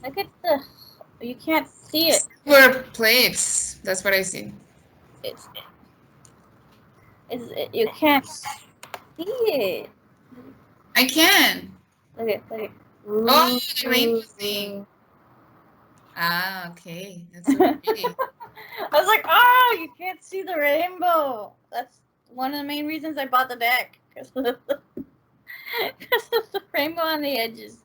Look at the. You can't see it. Silver plates. That's what I see. It's. You can't see it. I can. Look at. Look at. Oh, Ooh. the rainbow thing. Ah, okay. That's so pretty. I was like, oh, you can't see the rainbow. That's one of the main reasons I bought the deck because of the rainbow on the edges.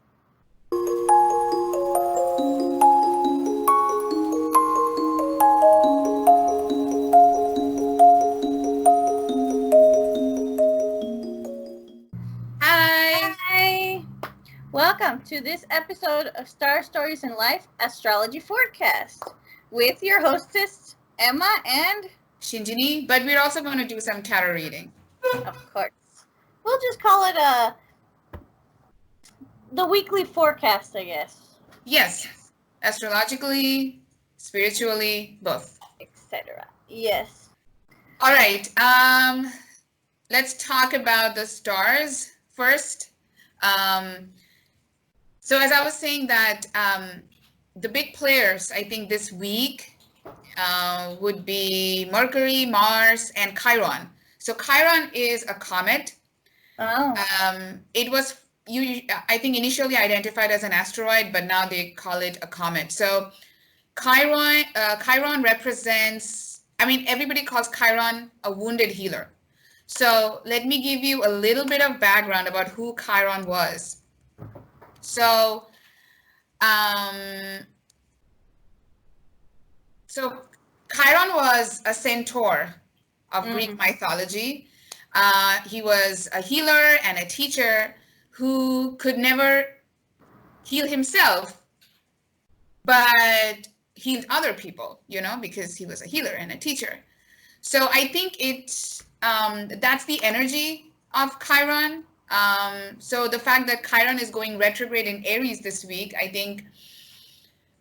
Hi. Hi. Welcome to this episode of Star Stories in Life Astrology Forecast with your hostess, Emma, and, Shinjini, but we're also going to do some tarot reading. of course, we'll just call it the weekly forecast, I guess, Yes, astrologically, spiritually, both. etc. Yes. All right. Let's talk about the stars first. Um, so as I was saying that the big players, I think this week would be Mercury, Mars, and Chiron. So Chiron is a comet. Oh. It was I think initially identified as an asteroid, but now they call it a comet. So Chiron represents. I mean, everybody calls Chiron a wounded healer. So let me give you a little bit of background about who Chiron was. So, um, so Chiron was a centaur of Greek mythology. He was a healer and a teacher who could never heal himself, but healed other people, because he was a healer and a teacher. So I think that's the energy of Chiron. So the fact that Chiron is going retrograde in Aries this week, I think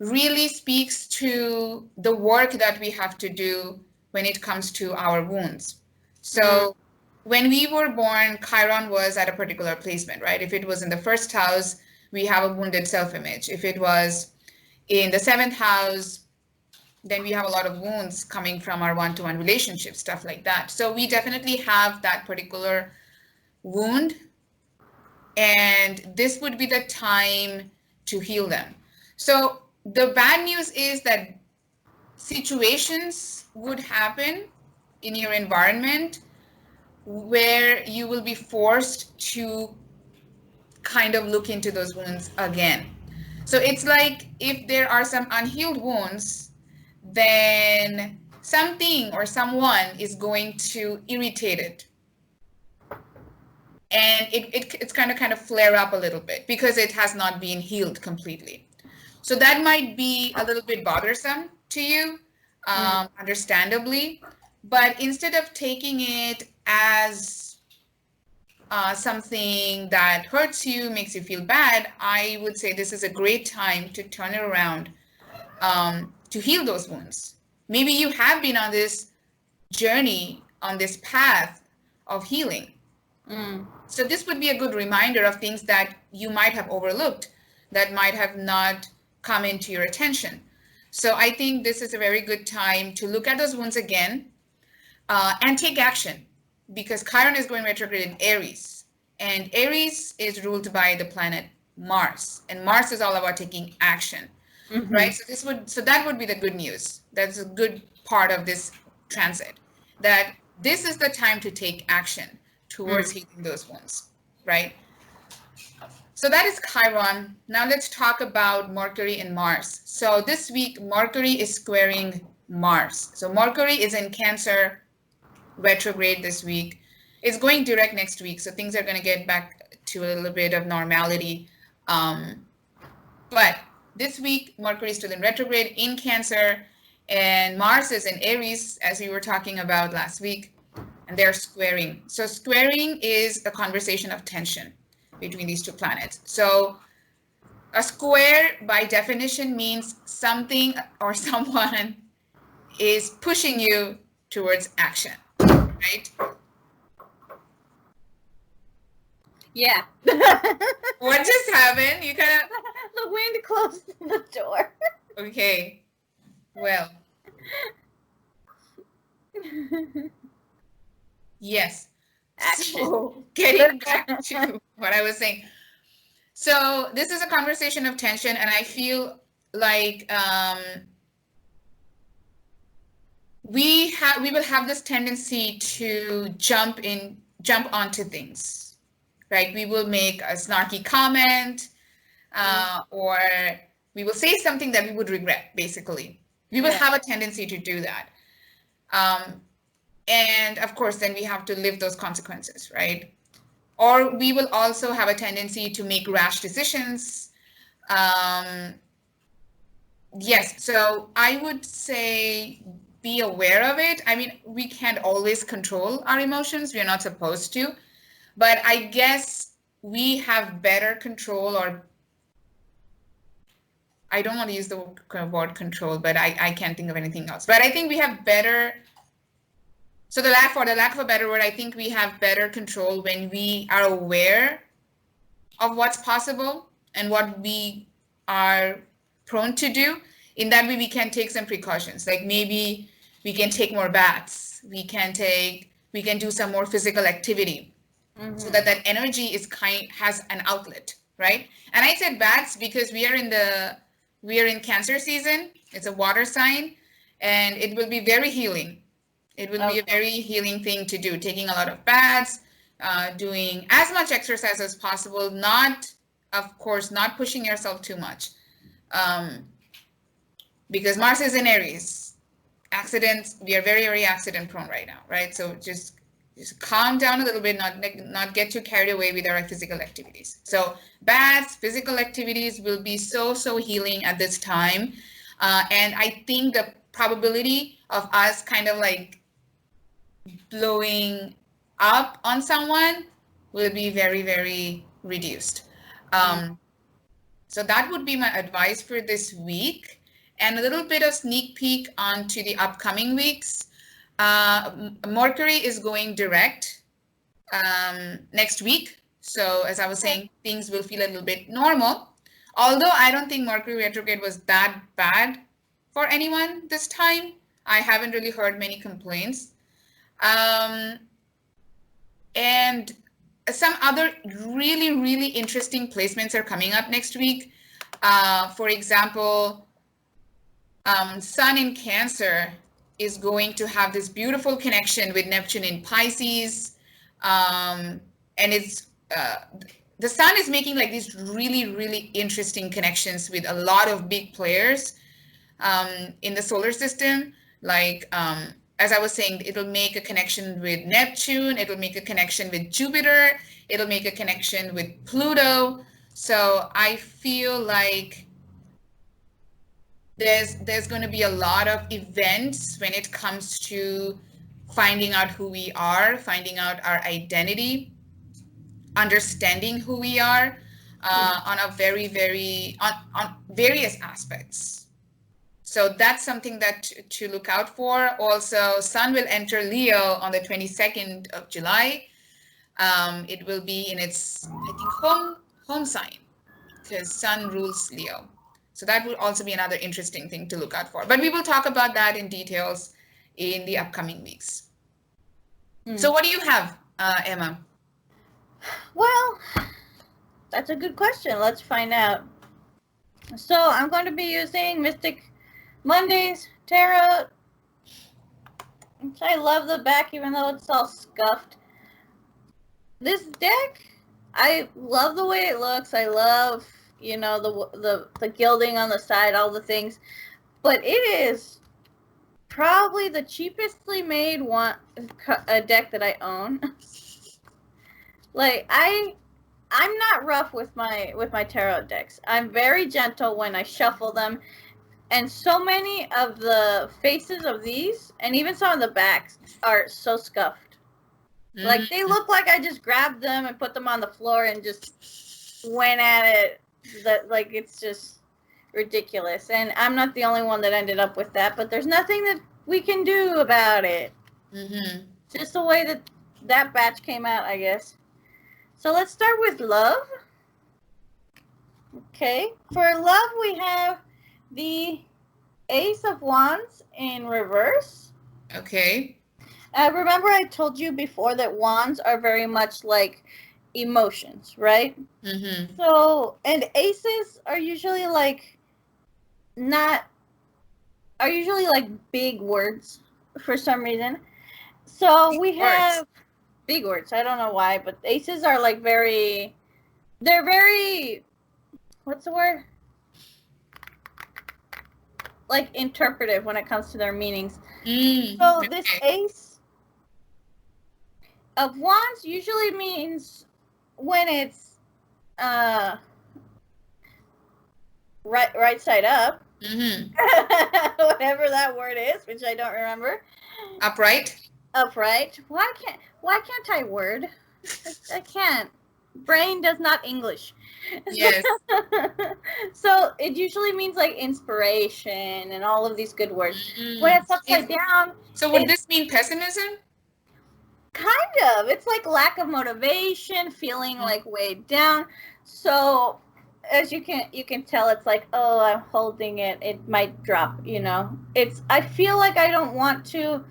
really speaks to the work that we have to do when it comes to our wounds. So when we were born, Chiron was at a particular placement, right? If it was in the first house, we have a wounded self-image. If it was in the seventh house, then we have a lot of wounds coming from our one-to-one relationship, stuff like that. So we definitely have that particular wound, and this would be the time to heal them. So the bad news is that situations would happen in your environment where you will be forced to kind of look into those wounds again. So it's like if there are some unhealed wounds, then something or someone is going to irritate it. And it's kind of flare up a little bit because it has not been healed completely. So that might be a little bit bothersome to you, understandably. But instead of taking it as something that hurts you, makes you feel bad, I would say this is a great time to turn it around, to heal those wounds. Maybe you have been on this journey, on this path of healing. So this would be a good reminder of things that you might have overlooked, that might have not come into your attention. So I think this is a very good time to look at those wounds again, and take action, because Chiron is going retrograde in Aries, and Aries is ruled by the planet Mars, and Mars is all about taking action, right? So that would be the good news. That's a good part of this transit, that this is the time to take action towards healing those wounds, right? So that is Chiron. Now let's talk about Mercury and Mars. So this week, Mercury is squaring Mars. So Mercury is in Cancer, retrograde this week. It's going direct next week, so things are going to get back to a little bit of normality. But this week, Mercury is still in retrograde in Cancer, and Mars is in Aries, as we were talking about last week, and they're squaring. So squaring is a conversation of tension between these two planets. So a square, by definition, means something or someone is pushing you towards action, right? Yeah. What just happened? You kind of... The wind closed the door. Okay. Well, yes. Action. So, getting back to what I was saying. So, this is a conversation of tension, and I feel like we will have this tendency to jump onto things, right? We will make a snarky comment, or we will say something that we would regret. Basically, we will have a tendency to do that, and of course, then we have to live those consequences, right? Or we will also have a tendency to make rash decisions. Yes, so I would say be aware of it. I mean, we can't always control our emotions. We're not supposed to. But I guess we have better control, or I don't want to use the word control, but I can't think of anything else. But I think we have better, so for the lack of a better word, I think we have better control when we are aware of what's possible and what we are prone to do. In that way, we can take some precautions. Like maybe we can take more baths. We can do some more physical activity, so that energy has an outlet, right? And I said baths because we are in Cancer season. It's a water sign, and it will be very healing. It will be a very healing thing to do. Taking a lot of baths, doing as much exercise as possible. Of course, not pushing yourself too much. Because Mars is in Aries. Accidents, we are very, very accident prone right now, right? So just calm down a little bit, not get too carried away with our physical activities. So baths, physical activities will be so healing at this time. And I think the probability of us kind of like blowing up on someone will be very, very reduced. So that would be my advice for this week. And a little bit of sneak peek onto the upcoming weeks. Mercury is going direct next week. So as I was saying, things will feel a little bit normal. Although I don't think Mercury retrograde was that bad for anyone this time. I haven't really heard many complaints. And some other really, really interesting placements are coming up next week. For example, Sun in Cancer is going to have this beautiful connection with Neptune in Pisces. And it's the Sun is making like these really, really interesting connections with a lot of big players in the solar system. Like, as I was saying, it'll make a connection with Neptune. It'll make a connection with Jupiter. It'll make a connection with Pluto. So I feel like there's going to be a lot of events when it comes to finding out who we are, finding out our identity, understanding who we are on a very, very on various aspects. So that's something that to look out for. Also, Sun will enter Leo on the 22nd of July. It will be in its, I think, home sign, because Sun rules Leo. So that will also be another interesting thing to look out for. But we will talk about that in details in the upcoming weeks. So what do you have, Emma? Well, that's a good question. Let's find out. So I'm going to be using Mystic Mondays Tarot. I love the back, even though it's all scuffed. This deck, I love the way it looks. I love, you know, the gilding on the side, all the things. But it is probably the cheapestly made a deck that I own. Like I'm not rough with my tarot decks. I'm very gentle when I shuffle them. And so many of the faces of these, and even some of the backs, are so scuffed. Like, they look like I just grabbed them and put them on the floor and just went at it. Like, it's just ridiculous. And I'm not the only one that ended up with that, but there's nothing that we can do about it. Just the way that batch came out, I guess. So let's start with love. Okay. For love, we have the Ace of Wands in reverse. Okay. Remember I told you before that wands are very much like emotions, right? Mm-hmm. So, and aces are usually like not, are usually like big words for some reason. So we have big words. I don't know why, but aces are like very, they're very, what's the word? Like interpretive when it comes to their meanings. So this ace of wands usually means when it's right side up. Mm-hmm. Whatever that word is, which I don't remember. Upright. Upright. Why can't I word? I can't. Brain does not English. Yes. So it usually means like inspiration and all of these good words. Mm-hmm. When it's upside down, So would this mean pessimism? kind of. It's like lack of motivation, feeling like weighed down. So as you can tell, it's like, oh, I'm holding it. It might drop. I feel like I don't want to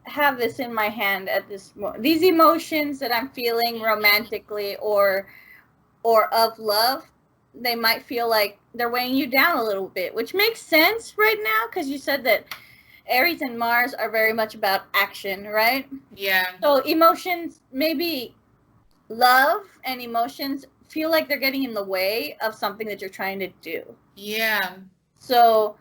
have this in my hand at this moment. These emotions that I'm feeling romantically or of love, they might feel like they're weighing you down a little bit, which makes sense right now because you said that Aries and Mars are very much about action, right? Yeah. So emotions, maybe love and emotions feel like they're getting in the way of something that you're trying to do. Yeah. So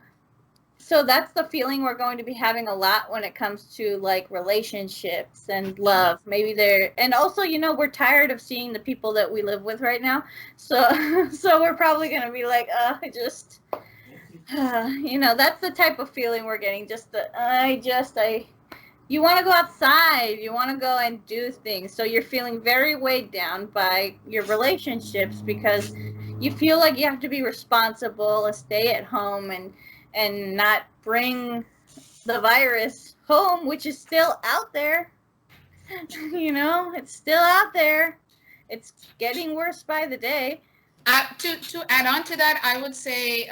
that's the feeling we're going to be having a lot when it comes to like relationships and love. Maybe and also, we're tired of seeing the people that we live with right now. So we're probably going to be like, that's the type of feeling we're getting. You want to go outside, you want to go and do things. So you're feeling very weighed down by your relationships because you feel like you have to be responsible and stay at home and not bring the virus home, which is still out there. It's still out there. It's getting worse by the day. To add on to that, I would say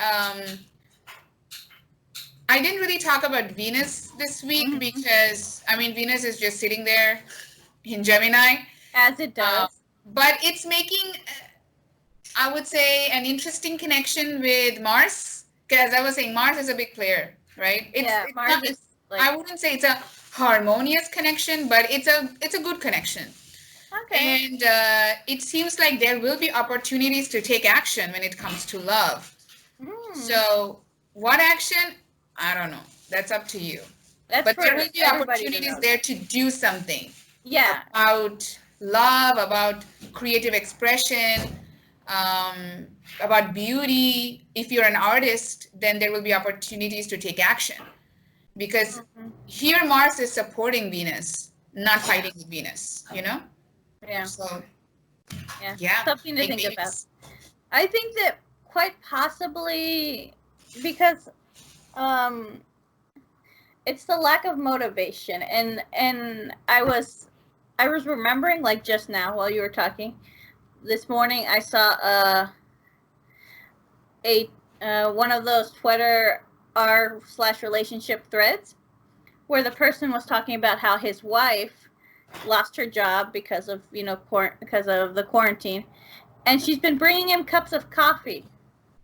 I didn't really talk about Venus this week because Venus is just sitting there in Gemini, as it does. But it's making, I would say, an interesting connection with Mars because I was saying Mars is a big player, right? Mars is like, I wouldn't say it's a harmonious connection, but it's a good connection. okay. And it seems like there will be opportunities to take action when it comes to love. So what action? I don't know. That's up to you. But there will be opportunities there to do something. Yeah. About love, about creative expression, about beauty. If you're an artist, then there will be opportunities to take action. Because here Mars is supporting Venus, not fighting with Venus, Yeah. So, yeah. Something to think about. I think that quite possibly because it's the lack of motivation and I was remembering like just now while you were talking this morning I saw one of those Twitter r/relationship threads where the person was talking about how his wife lost her job because of because of the quarantine, and she's been bringing him cups of coffee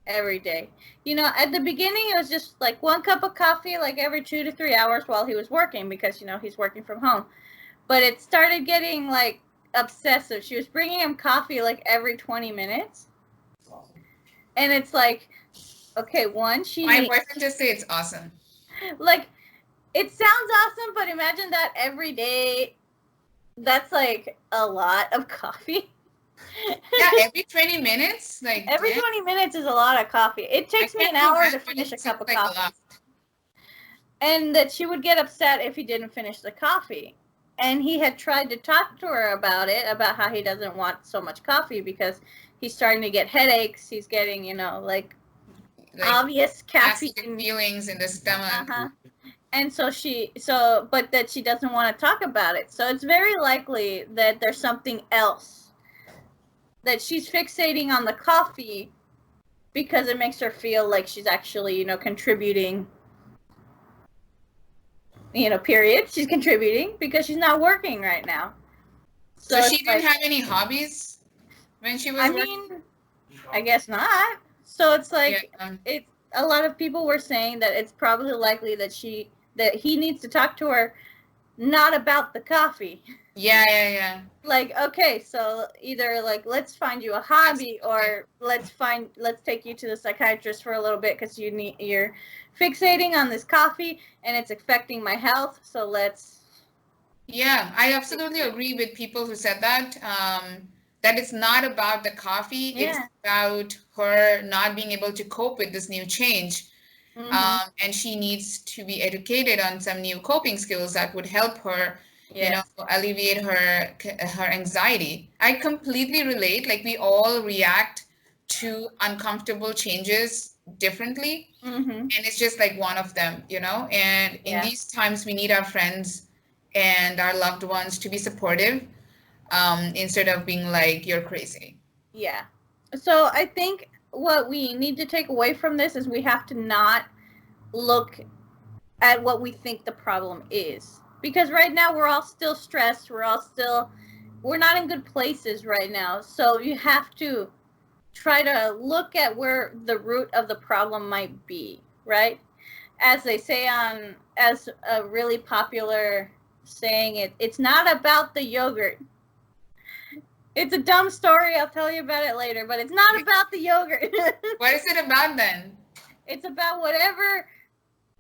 every day. At the beginning it was just like one cup of coffee like every 2 to 3 hours while he was working because he's working from home, but it started getting like obsessive. She was bringing him coffee like every 20 minutes, and it's like, okay, my boyfriend just say it's awesome. Like, it sounds awesome, but imagine that every day. That's like a lot of coffee. Yeah, every 20 minutes? Like every 20 minutes is a lot of coffee. It takes me an hour to finish a cup of coffee. And that she would get upset if he didn't finish the coffee. And he had tried to talk to her about it, about how he doesn't want so much coffee because he's starting to get headaches. He's getting, like obvious caffeine feelings in the stomach. And but that she doesn't want to talk about it. So it's very likely that there's something else that she's fixating on the coffee because it makes her feel like she's actually, contributing. Period. She's contributing because she's not working right now. So she didn't have any hobbies when she was working? I guess not. So it's like, it's a lot of people were saying that it's probably likely that he needs to talk to her not about the coffee. Yeah. Like, okay, so either like let's find you a hobby, or let's take you to the psychiatrist for a little bit because you're fixating on this coffee and it's affecting my health. So let's. Yeah, I absolutely agree with people who said that. That it's not about the coffee, it's about her not being able to cope with this new change. And she needs to be educated on some new coping skills that would help her, alleviate her anxiety. I completely relate. Like, we all react to uncomfortable changes differently. And it's just like one of them, and in these times we need our friends and our loved ones to be supportive, instead of being like, you're crazy. Yeah. So I think what we need to take away from this is we have to not look at what we think the problem is. Because right now we're all still stressed. We're not in good places right now. So you have to try to look at where the root of the problem might be, right? As they say as a really popular saying, it's not about the yogurt. It's a dumb story. I'll tell you about it later, but it's not about the yogurt. What is it about then? It's about whatever.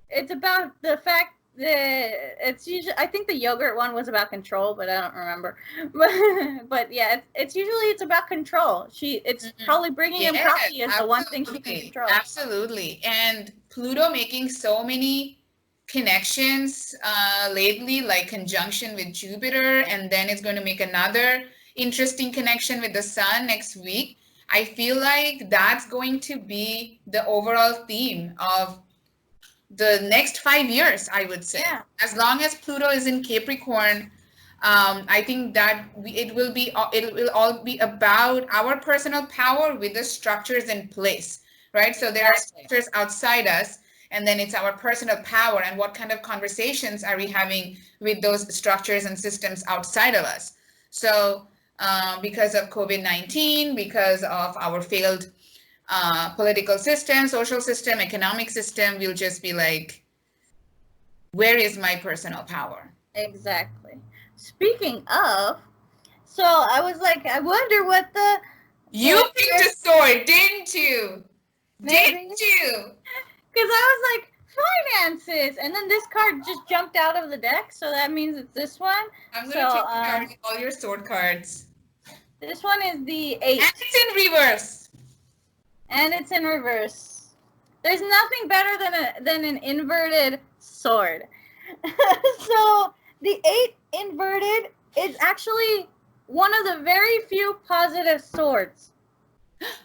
It's about the fact that it's usually. I think the yogurt one was about control, but I don't remember. But yeah, it's usually about control. It's probably bringing him coffee is the one thing she can control. Absolutely, and Pluto making so many connections lately, like conjunction with Jupiter, and then it's going to make another interesting connection with the sun next week. I feel like that's going to be the overall theme of the next 5 years, I would say. Yeah. As long as Pluto is in Capricorn, I think that it will all be about our personal power with the structures in place, right? So there are structures outside us, and then it's our personal power and what kind of conversations are we having with those structures and systems outside of us. So because of COVID-19, because of our failed political system, social system, economic system, we'll just be like, where is my personal power? Exactly. Speaking of, so I was like, I wonder what the... You picked a sword, didn't you? Maybe. Didn't you? Because I was like, finances, and then this card just jumped out of the deck, so that means it's this one. I'm going to take all your sword cards. This one is the 8. And it's in reverse. And it's in reverse. There's nothing better than an inverted sword. So the 8 inverted is actually one of the very few positive swords.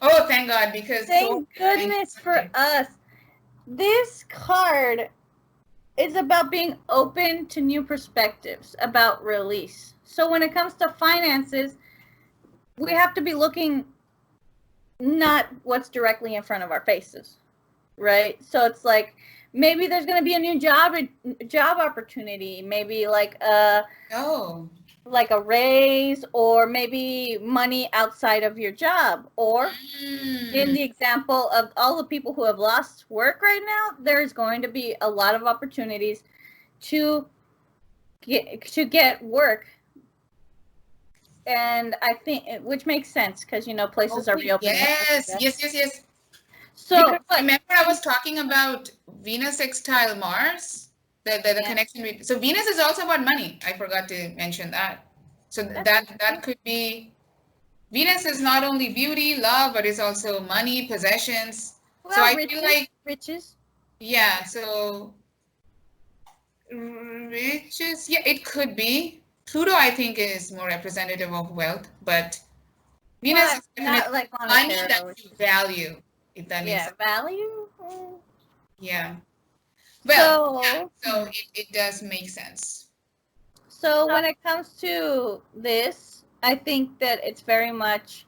Oh, thank God, because... Thank goodness for us. This card is about being open to new perspectives, about release. So when it comes to finances, we have to be looking not what's directly in front of our faces, right? So it's like, maybe there's going to be a new job opportunity, maybe like a raise, or maybe money outside of your job, or in the example of all the people who have lost work right now, there's going to be a lot of opportunities to get work. And I think, which makes sense, because, places are reopening. Yes. So remember I was talking about Venus sextile Mars, the connection with... So Venus is also about money. I forgot to mention that. So that could be... Venus is not only beauty, love, but it's also money, possessions. Well, so I feel like... Riches. Yeah, so... Riches, yeah, it could be. Pluto, I think, is more representative of wealth, but Venus is not like money that you value, if that makes sense. Value? Yeah. Well, so it does make sense. So when it comes to this, I think that it's very much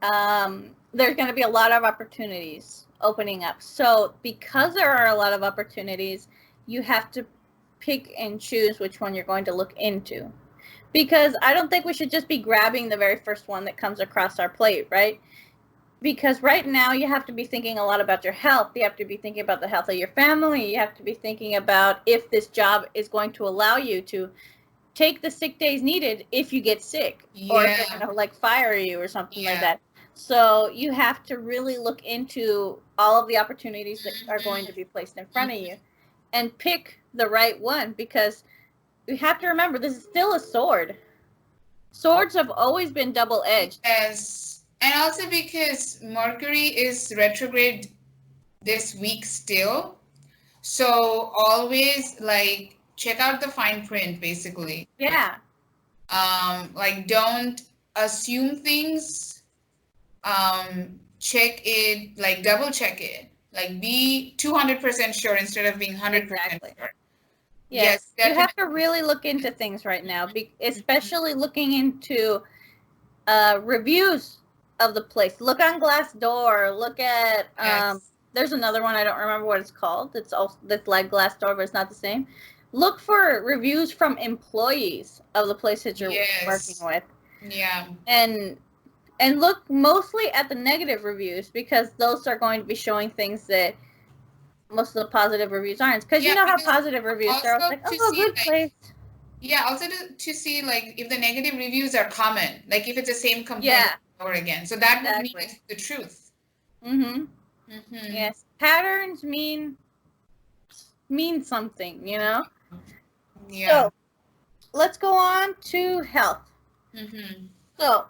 there's going to be a lot of opportunities opening up. So because there are a lot of opportunities, you have to pick and choose which one you're going to look into. Because I don't think we should just be grabbing the very first one that comes across our plate, right? Because right now you have to be thinking a lot about your health. You have to be thinking about the health of your family. You have to be thinking about if this job is going to allow you to take the sick days needed if you get sick, or if they're gonna like fire you or something like that. So you have to really look into all of the opportunities that are going to be placed in front of you and pick the right one, because you have to remember this is still a sword. Swords have always been double-edged. Yes, and also because Mercury is retrograde this week still, so always like check out the fine print basically. Yeah. Like don't assume things. Check it, like double check it. Like be 200% sure instead of being 100% sure. Yes, you have to really look into things right now, especially looking into reviews of the place. Look on Glassdoor. Look at there's another one, I don't remember what it's called. It's like Glassdoor, but it's not the same. Look for reviews from employees of the place that you're working with. Yeah. And look mostly at the negative reviews, because those are going to be showing things that most of the positive reviews aren't. Because you know how positive reviews are like, oh, good place. Yeah, also to see like if the negative reviews are common, like if it's the same complaint over again. So that would mean it's the truth. Yes, patterns mean something, you know. Yeah. So let's go on to health. So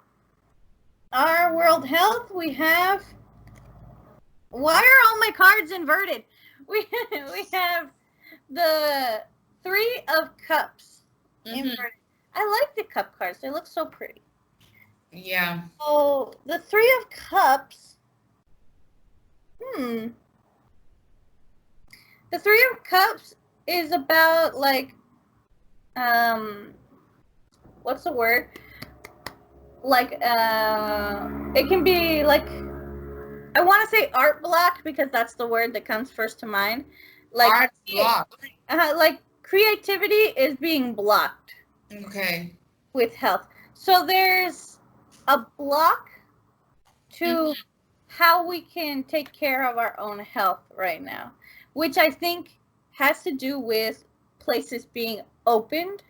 our world health, we have. Why are all my cards inverted? We have the Three of Cups inverted. I like the cup cards. They look so pretty. Yeah. So the Three of Cups. The Three of Cups is about like, what's the word? Like, it can be like, I want to say art block, because that's the word that comes first to mind. Like art block. Like creativity is being blocked. Okay. With health. So there's a block to how we can take care of our own health right now, which I think has to do with places being opened.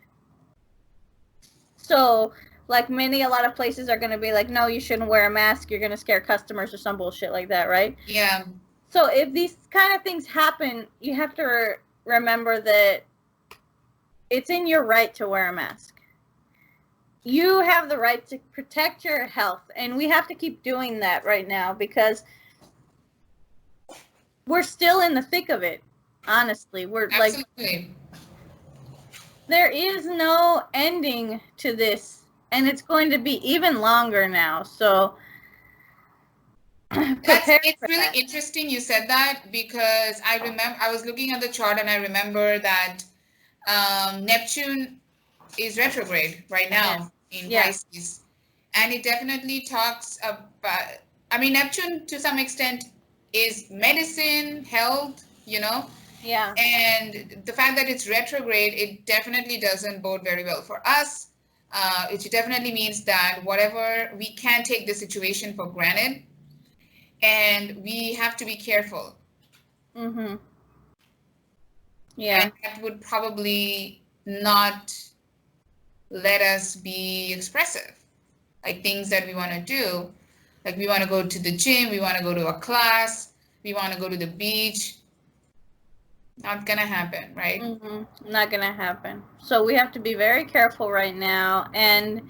So like a lot of places are going to be like, no, you shouldn't wear a mask. You're going to scare customers or some bullshit like that, right? Yeah. So if these kind of things happen, you have to remember that it's in your right to wear a mask. You have the right to protect your health, and we have to keep doing that right now, because we're still in the thick of it. Honestly, we're like, there is no ending to this, and it's going to be even longer now. So it's really interesting you said that, because I remember I was looking at the chart and I remember that Neptune is retrograde right now in Pisces, and it definitely talks about, I mean, Neptune to some extent is medicine, health, you know. Yeah. And the fact that it's retrograde, it definitely doesn't bode very well for us. It definitely means that whatever, we can't take the situation for granted, and we have to be careful. Yeah. And that would probably not let us be expressive. Like things that we want to do, like we want to go to the gym, we want to go to a class, we want to go to the beach. Not gonna happen, right? Not gonna happen. So we have to be very careful right now and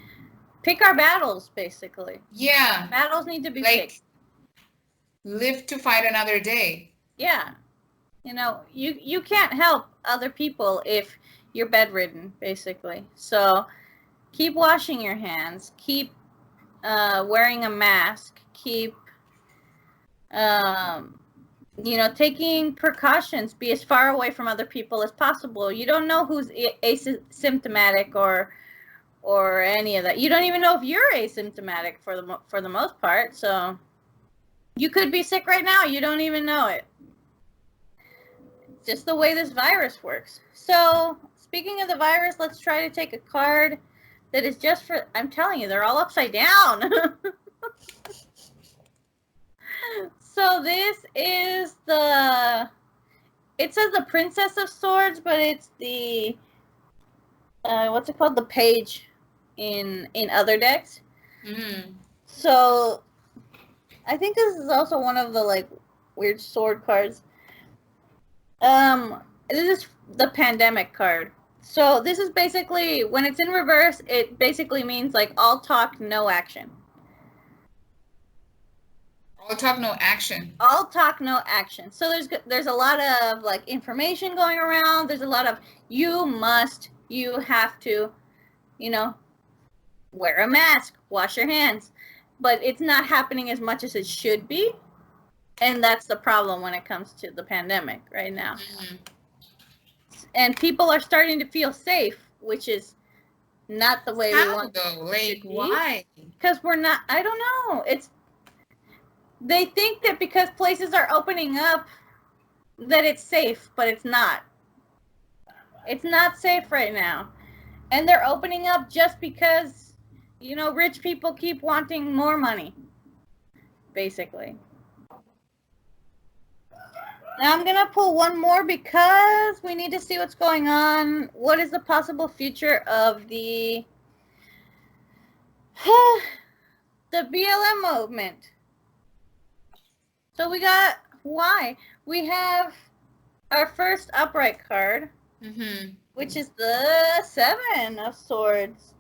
pick our battles, basically. Yeah. Battles need to be picked. Live to fight another day. Yeah. You know, you can't help other people if you're bedridden, basically. So keep washing your hands. Keep wearing a mask. Keep, you know, taking precautions. Be as far away from other people as possible. You don't know who's asymptomatic or or any of that. You don't even know if you're asymptomatic for the most part. So you could be sick right now. You don't even know it. It's just the way this virus works. So speaking of the virus, let's try to take a card that is just for, I'm telling you, they're all upside down. So this is it says the Princess of Swords, but it's the, what's it called? The page in other decks. Mm-hmm. So I think this is also one of the like weird sword cards. This is the pandemic card. So this is basically, when it's in reverse, it basically means like all talk, no action. All talk, no action. All talk, no action. So there's a lot of like information going around. There's a lot of you have to, wear a mask, wash your hands. But it's not happening as much as it should be. And that's the problem when it comes to the pandemic right now. Mm-hmm. And people are starting to feel safe, which is not the way we want though? Like, why? Because we're not, I don't know. They think that because places are opening up that it's safe, but it's not. It's not safe right now. And they're opening up just because, rich people keep wanting more money, basically. Now I'm going to pull one more because we need to see what's going on. What is the possible future of the BLM movement? So we got why. We have our first upright card, which is the Seven of Swords.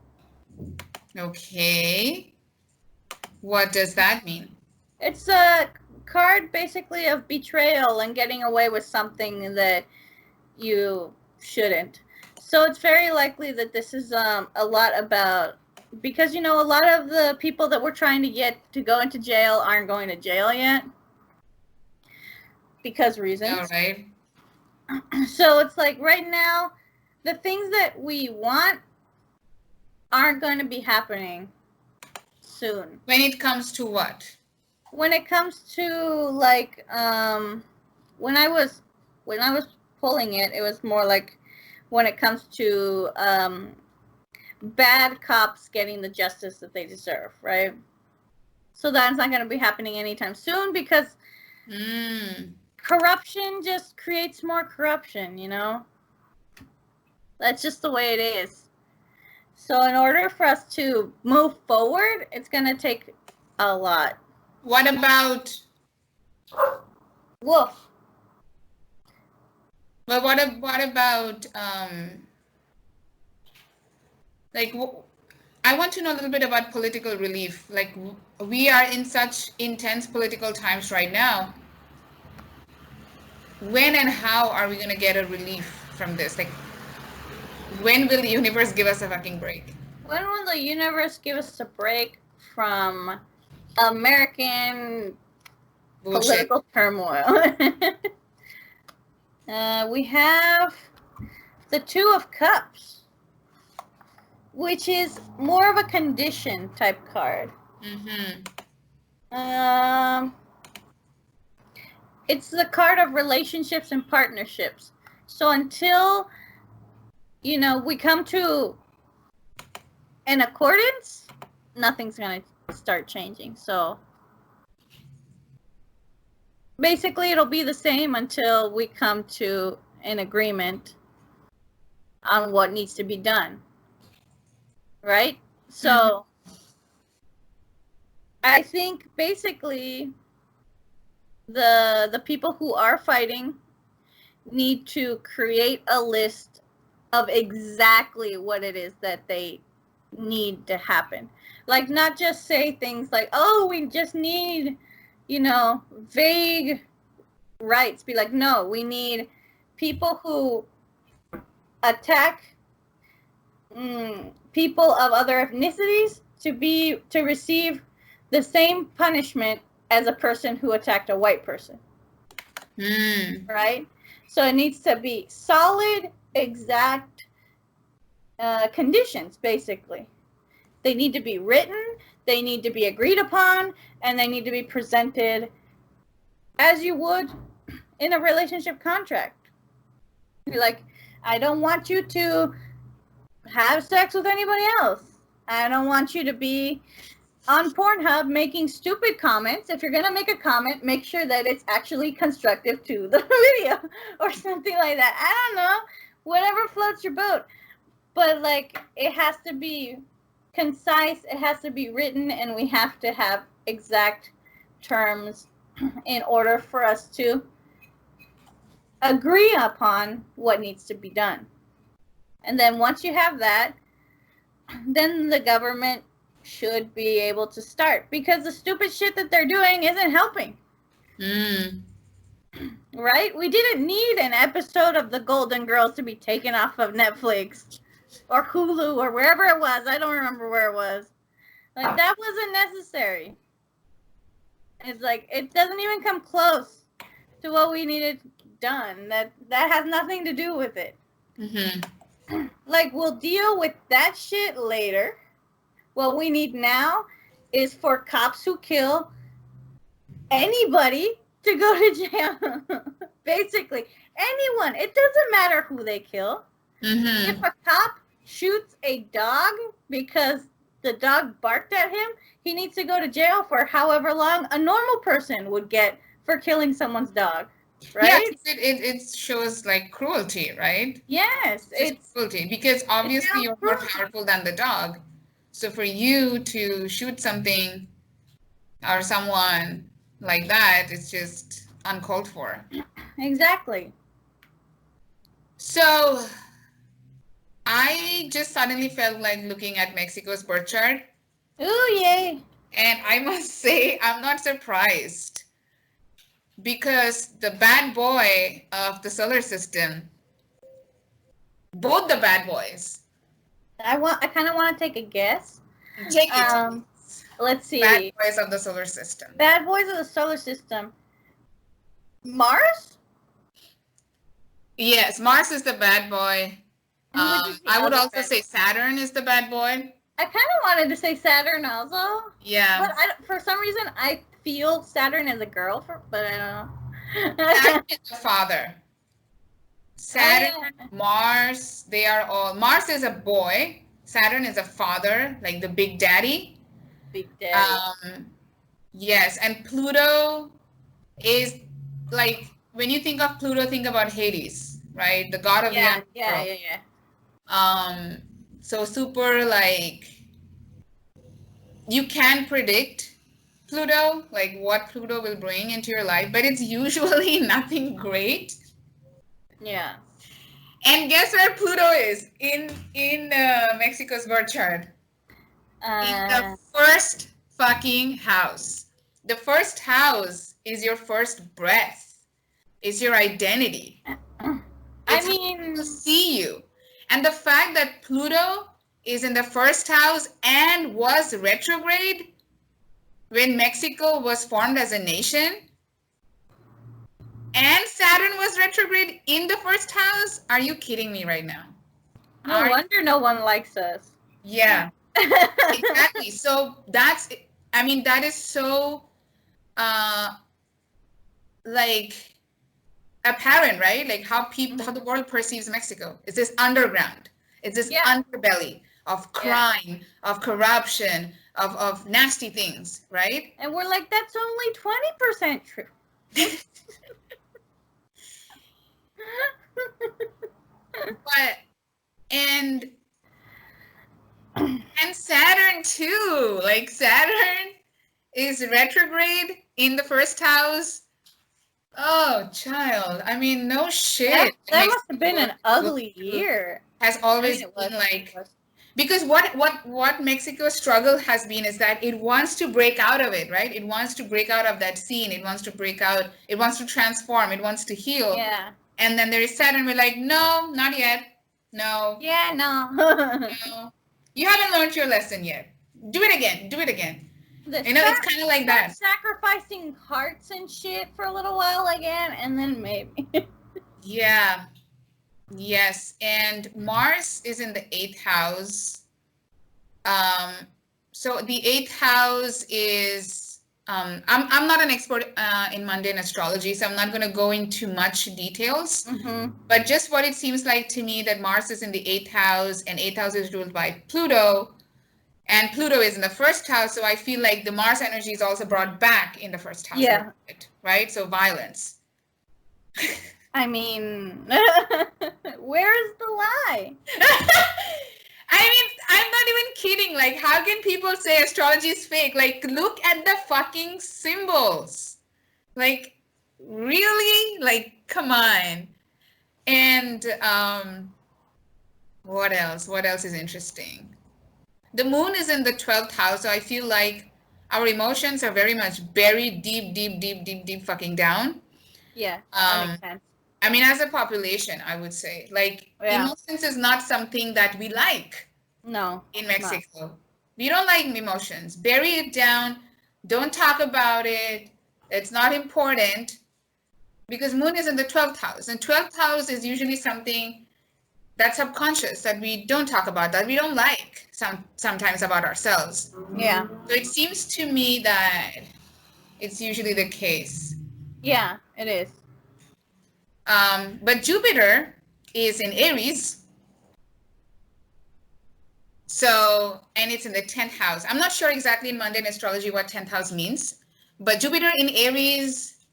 Okay. What does that mean? It's a card basically of betrayal and getting away with something that you shouldn't. So it's very likely that this is a lot about, because a lot of the people that we're trying to get to go into jail aren't going to jail yet because reasons. All right. So it's like right now the things that we want aren't going to be happening soon. When it comes to what? When it comes to like when I was pulling it, it was more like when it comes to bad cops getting the justice that they deserve, right? So that's not going to be happening anytime soon because corruption just creates more corruption, That's just the way it is. So in order for us to move forward, it's going to take a lot. What about Wolf? But what about like I want to know a little bit about political relief. Like we are in such intense political times right now. When and how are we going to get a relief from this? Like when will the universe give us a fucking break? When will the universe give us a break from American Bullshit. political turmoil? We have the Two of Cups, which is more of a condition type card. It's the card of relationships and partnerships. So until, we come to an accordance, nothing's going to start changing. So basically it'll be the same until we come to an agreement on what needs to be done. Right? So I think basically the people who are fighting need to create a list of exactly what it is that they need to happen. Like not just say things like, oh, we just need, vague rights. Be like, no, we need people who attack people of other ethnicities to receive the same punishment as a person who attacked a white person. Right? So it needs to be solid, exact conditions, basically. They need to be written, they need to be agreed upon, and they need to be presented as you would in a relationship contract. You're like, I don't want you to have sex with anybody else. I don't want you to be on Pornhub making stupid comments. If you're going to make a comment, make sure that it's actually constructive to the video or something like that. I don't know. Whatever floats your boat. But, like, it has to be concise. It has to be written. And we have to have exact terms in order for us to agree upon what needs to be done. And then once you have that, then the government should be able to start, because the stupid shit that they're doing isn't helping. Right? We didn't need an episode of The Golden Girls to be taken off of Netflix or Hulu or wherever it was. I don't remember where it was. Like, that wasn't necessary. It's like, it doesn't even come close to what we needed done. That has nothing to do with it. Like, we'll deal with that shit later. What we need now is for cops who kill anybody to go to jail. Basically, anyone. It doesn't matter who they kill. If a cop shoots a dog because the dog barked at him, he needs to go to jail for however long a normal person would get for killing someone's dog. Right? Yeah, it shows like cruelty, right? Yes. It's cruelty, because obviously you're more powerful than the dog. So for you to shoot something or someone like that, it's just uncalled for. Exactly. So I just suddenly felt like looking at Mexico's birth chart. Ooh, yay. And I must say, I'm not surprised, because the bad boy of the solar system, both the bad boys. I kind of want to take a guess. Take it. Let's see. Bad boys of the solar system. Bad boys of the solar system. Mars? Yes, Mars is the bad boy. I would also say Saturn is the bad boy. I kind of wanted to say Saturn also. Yeah. But for some reason, I feel Saturn as a girl, but I don't know. Saturn is the father. Saturn, Mars, they are all... Mars is a boy. Saturn is a father, like the big daddy. Big daddy. Yes, and Pluto is like, when you think of Pluto, think about Hades, right? The god of the underworld. Yeah. So super, like, you can predict Pluto, like what Pluto will bring into your life, but it's usually nothing great. Yeah. And guess where Pluto is in Mexico's birth chart? In the first fucking house. The first house is your first breath. Is your identity. It's how to see you. And the fact that Pluto is in the first house and was retrograde when Mexico was formed as a nation, and Saturn was retrograde in the first house? Are you kidding me right now? No wonder no one likes us. Yeah, exactly. So that is so, like, apparent, right? Like how the world perceives Mexico. It's this underground. It's this underbelly of crime, of corruption, of nasty things, right? And we're like, that's only 20% true. But and Saturn too. Like, Saturn is retrograde in the first house. Oh, child. I mean, no shit. That must have been an ugly year. Has always been like, because what Mexico's struggle has been is that it wants to break out of it, right? It wants to break out of that scene. It wants to break out. It wants to transform. It wants to heal. Yeah. And then there is Saturn. We're like, no, not yet. No. Yeah, no. No. You haven't learned your lesson yet. Do it again. Do it again. It's kind of like that. Sacrificing hearts and shit for a little while again, and then maybe. Yeah. Yes. And Mars is in the 8th house. So the eighth house is, I'm not an expert in mundane astrology, so I'm not going to go into much details. But just what it seems like to me that Mars is in the eighth house, and eighth house is ruled by Pluto, and Pluto is in the first house. So I feel like the Mars energy is also brought back in the first house. Yeah. Right? So violence. I mean, where's the lie? I mean, I'm not even kidding. Like, how can people say astrology is fake? Like, look at the fucking symbols. Like, really? Like, come on. And what else? What else is interesting? The moon is in the 12th house, so I feel like our emotions are very much buried deep fucking down. Yeah, that makes sense. I mean, as a population, I would say, like, emotions is not something that we like. No. In Mexico. We don't like emotions. Bury it down. Don't talk about it. It's not important. Because moon is in the 12th house. And 12th house is usually something that's subconscious, that we don't talk about, that we don't like sometimes about ourselves. Yeah. So it seems to me that it's usually the case. Yeah, it is. But Jupiter is in Aries. So, and it's in the 10th house. I'm not sure exactly in mundane astrology what 10th house means, but Jupiter in Aries,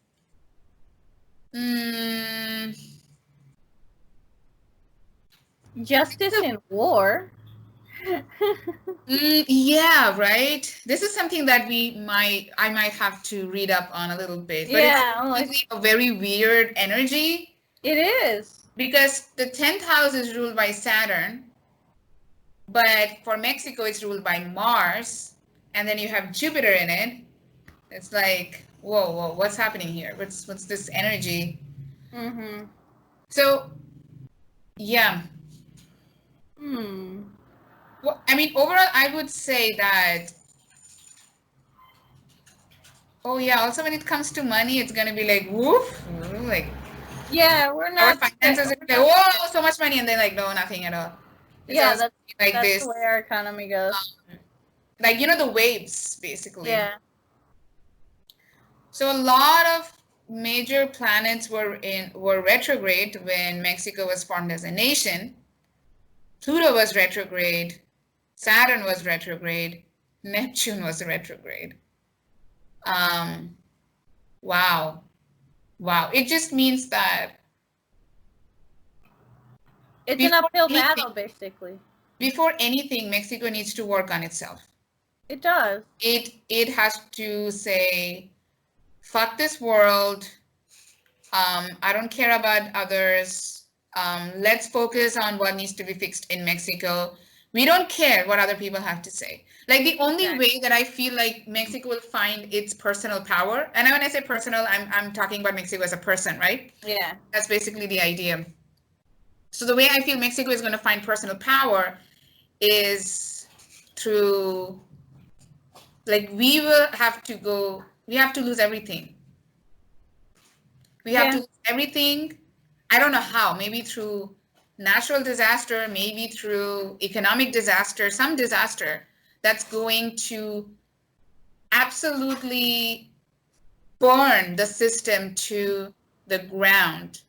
justice in war. Yeah, right. This is something that I might have to read up on a little bit. But it's a very weird energy. It is. Because the 10th house is ruled by Saturn. But for Mexico, it's ruled by Mars, and then you have Jupiter in it. It's like, whoa, what's happening here? What's this energy? So, yeah. Well, I mean, overall, I would say that. Oh yeah. Also, when it comes to money, it's gonna be like, woof, like. Yeah, we're not. Our finances are like, whoa, so much money, and then like, no, nothing at all. Yeah, that's like that's the way our economy goes. Like, the waves, basically. Yeah. So a lot of major planets were retrograde when Mexico was formed as a nation. Pluto was retrograde, Saturn was retrograde, Neptune was retrograde. Wow. It just means that it's an uphill battle, basically. Before anything, Mexico needs to work on itself. It does. It has to say, fuck this world. I don't care about others. Let's focus on what needs to be fixed in Mexico. We don't care what other people have to say. Like, the only way that I feel like Mexico will find its personal power, and when I say personal, I'm talking about Mexico as a person, right? Yeah. That's basically the idea. So the way I feel Mexico is going to find personal power is through, like, we have to lose everything. We have to lose everything. I don't know how. Maybe through natural disaster, maybe through economic disaster, some disaster that's going to absolutely burn the system to the ground.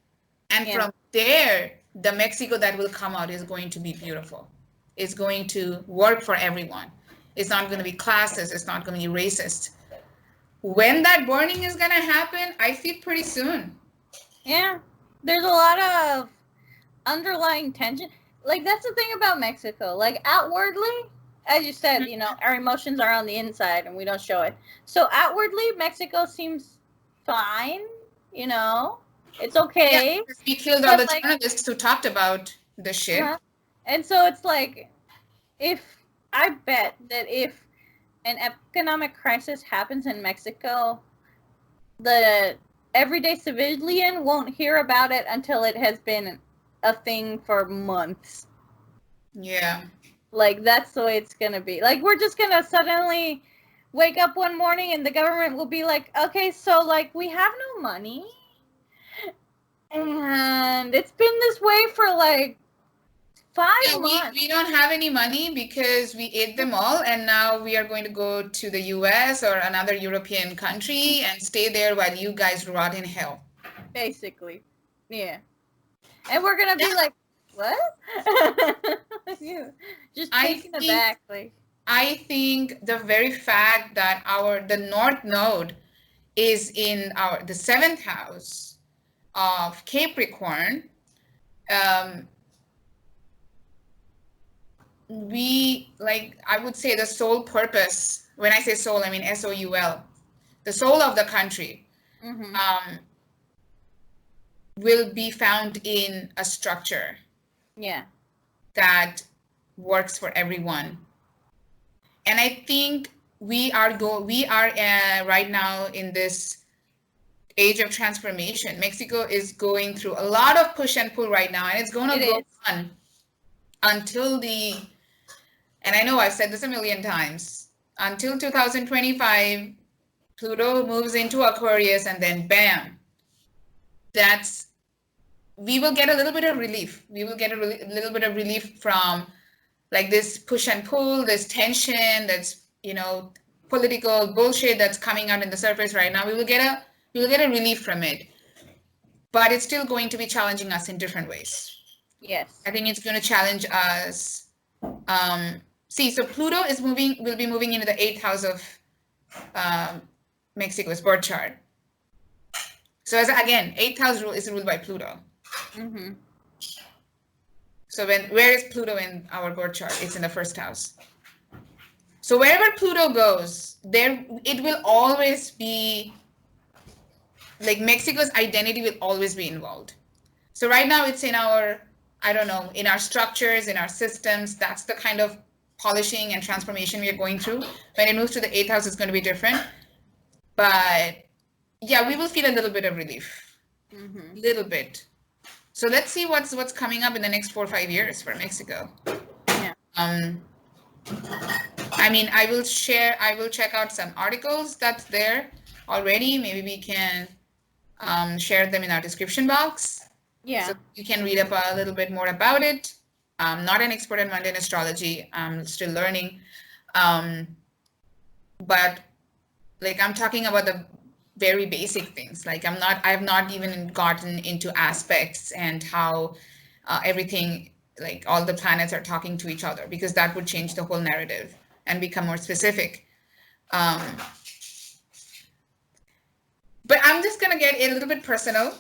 And from there, the Mexico that will come out is going to be beautiful. It's going to work for everyone. It's not going to be classist. It's not going to be racist. When that burning is going to happen, I feel pretty soon. Yeah. There's a lot of underlying tension. Like, that's the thing about Mexico. Like, outwardly, as you said, our emotions are on the inside and we don't show it. So outwardly, Mexico seems fine, It's okay. Yeah, we killed all the journalists who talked about the shit. And so it's like, I bet that if an economic crisis happens in Mexico, the everyday civilian won't hear about it until it has been a thing for months. Yeah. Like, that's the way it's going to be. Like, we're just going to suddenly wake up one morning and the government will be like, okay, so, like, we have no money. And it's been this way for, like, 5 Yeah, months. we don't have any money because we ate them all, and now we are going to go to the US or another European country and stay there while you guys rot in hell. Basically. Yeah. And we're gonna be Yeah. like, what? Yeah. Just I taken think aback, like. I think the very fact that the North Node is in the seventh house of Capricorn, um, I would say the sole purpose, when I say soul, I mean SOUL, the soul of the country, will be found in a structure Yeah. that works for everyone. And I think we are right now in this age of transformation. Mexico is going through a lot of push and pull right now, and it's going to go on until and I know I've said this a million times, until 2025, Pluto moves into Aquarius, and then bam, we will get a little bit of relief. We will get a little bit of relief from like this push and pull, this tension, that's, political bullshit that's coming out in the surface right now. We will get a relief from it. But it's still going to be challenging us in different ways. Yes. I think it's going to challenge us. So Pluto will be moving into the 8th house of Mexico's birth chart. So again, 8th house is ruled by Pluto. Mm-hmm. So where is Pluto in our birth chart? It's in the 1st house. So wherever Pluto goes, it will always be, like, Mexico's identity will always be involved. So right now it's in our, in our structures, in our systems. That's the kind of polishing and transformation we are going through. When it moves to the 8th house, it's going to be different. But yeah, we will feel a little bit of relief. Mm-hmm. Little bit. So let's see what's coming up in the next 4 or 5 years for Mexico. Yeah. I will check out some articles that's there already. Maybe we can share them in our description box. Yeah. So you can read up a little bit more about it. I'm not an expert in mundane astrology. I'm still learning. But like, I'm talking about the very basic things. Like, I've not even gotten into aspects and how everything, like all the planets are talking to each other, because that would change the whole narrative and become more specific. But I'm just going to get a little bit personal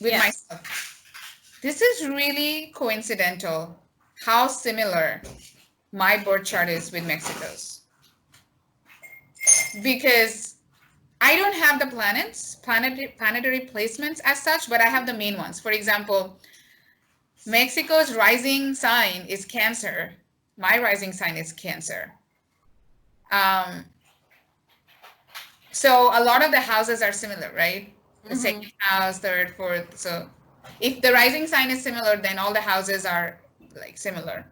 with myself. This is really coincidental how similar my birth chart is with Mexico's. Because I don't have the planetary placements as such, but I have the main ones. For example, Mexico's rising sign is Cancer. My rising sign is Cancer. So a lot of the houses are similar, right? The second house, third, fourth. So if the rising sign is similar, then all the houses are like similar.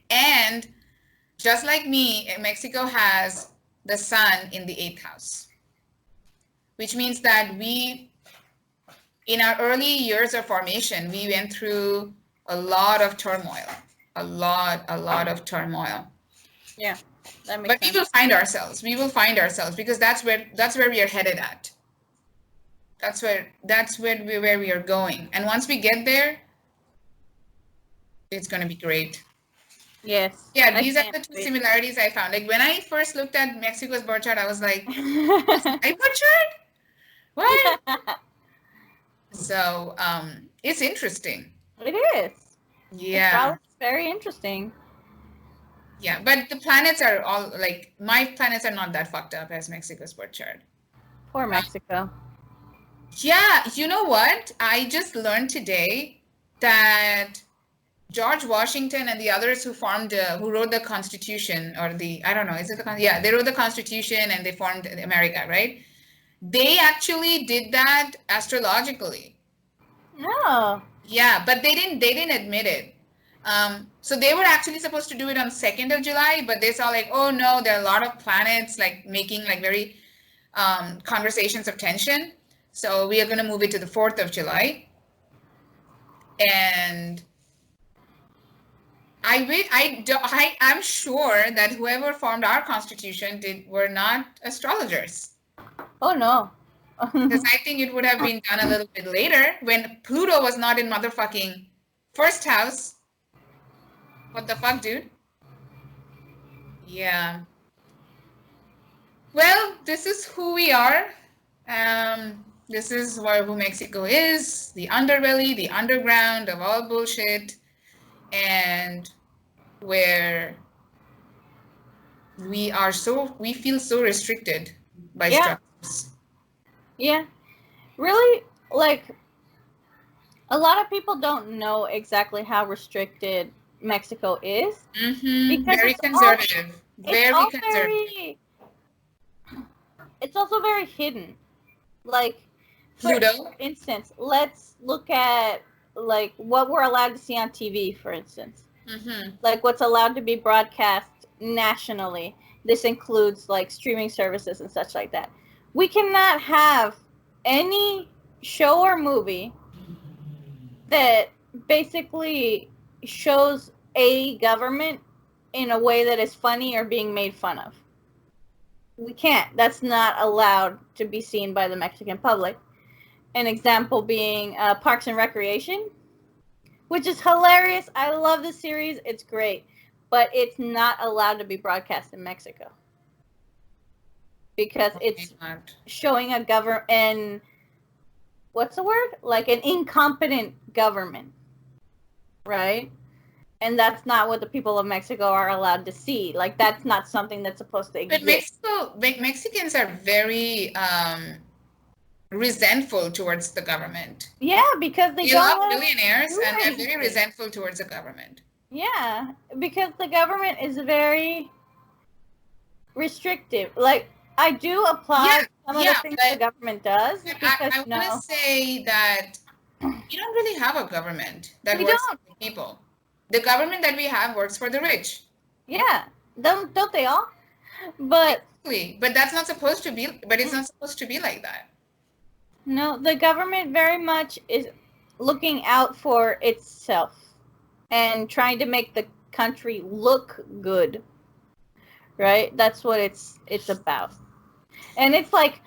And just like me, Mexico has the sun in the 8th house, which means that in our early years of formation, we went through a lot of turmoil, a lot of turmoil. Yeah, that makes but sense. we will find ourselves because that's where we are headed at. That's where we are going. And once we get there, it's going to be great. Yes. Yeah, these are the two similarities I found. Like, when I first looked at Mexico's birth chart, I was like, my birth chart? What? So, it's interesting. It is. Yeah. It's very interesting. Yeah, but the planets are all, like, my planets are not that fucked up as Mexico's birth chart. Poor Mexico. Yeah, you know what? I just learned today that George Washington and the others who wrote the Constitution, or I don't know, is it yeah, they wrote the Constitution and they formed America, right? They actually did that astrologically. No. Yeah, but they didn't admit it. So they were actually supposed to do it on 2nd of July, but they saw like, oh no, there are a lot of planets like making like very conversations of tension. So we are going to move it to the 4th of July. And I'm sure that whoever formed our constitution were not astrologers. Oh no. Because I think it would have been done a little bit later when Pluto was not in motherfucking first house. What the fuck, dude? Yeah. Well, this is who we are. This is who Mexico is, the underbelly, the underground of all bullshit, and where we feel so restricted by Yeah. structures. Yeah. Really, like, a lot of people don't know exactly how restricted Mexico is. Because Very it's conservative. it's also very hidden. Like, for Pluto. instance, let's look at like what we're allowed to see on TV, for instance. Like what's allowed to be broadcast nationally. This includes like streaming services and such like that. We cannot have any show or movie that basically shows a government in a way that is funny or being made fun of. We can't. That's not allowed to be seen by the Mexican public. An example being Parks and Recreation, which is hilarious. I love the series. It's great. But it's not allowed to be broadcast in Mexico. Because it's showing a government, and what's the word? Like an incompetent government. Right? And that's not what the people of Mexico are allowed to see. Like, that's not something that's supposed to exist. But Mexicans are very resentful towards the government. Yeah, because they love billionaires and they're very resentful towards the government. Yeah, because the government is very restrictive. Like, I do applaud some of the things the government does. I want to say that we don't really have a government that works for the people. The government that we have works for the rich. Yeah, don't they all? But that's not supposed to be. But it's not supposed to be like that. No, the government very much is looking out for itself and trying to make the country look good. Right? That's what it's about. And it's like,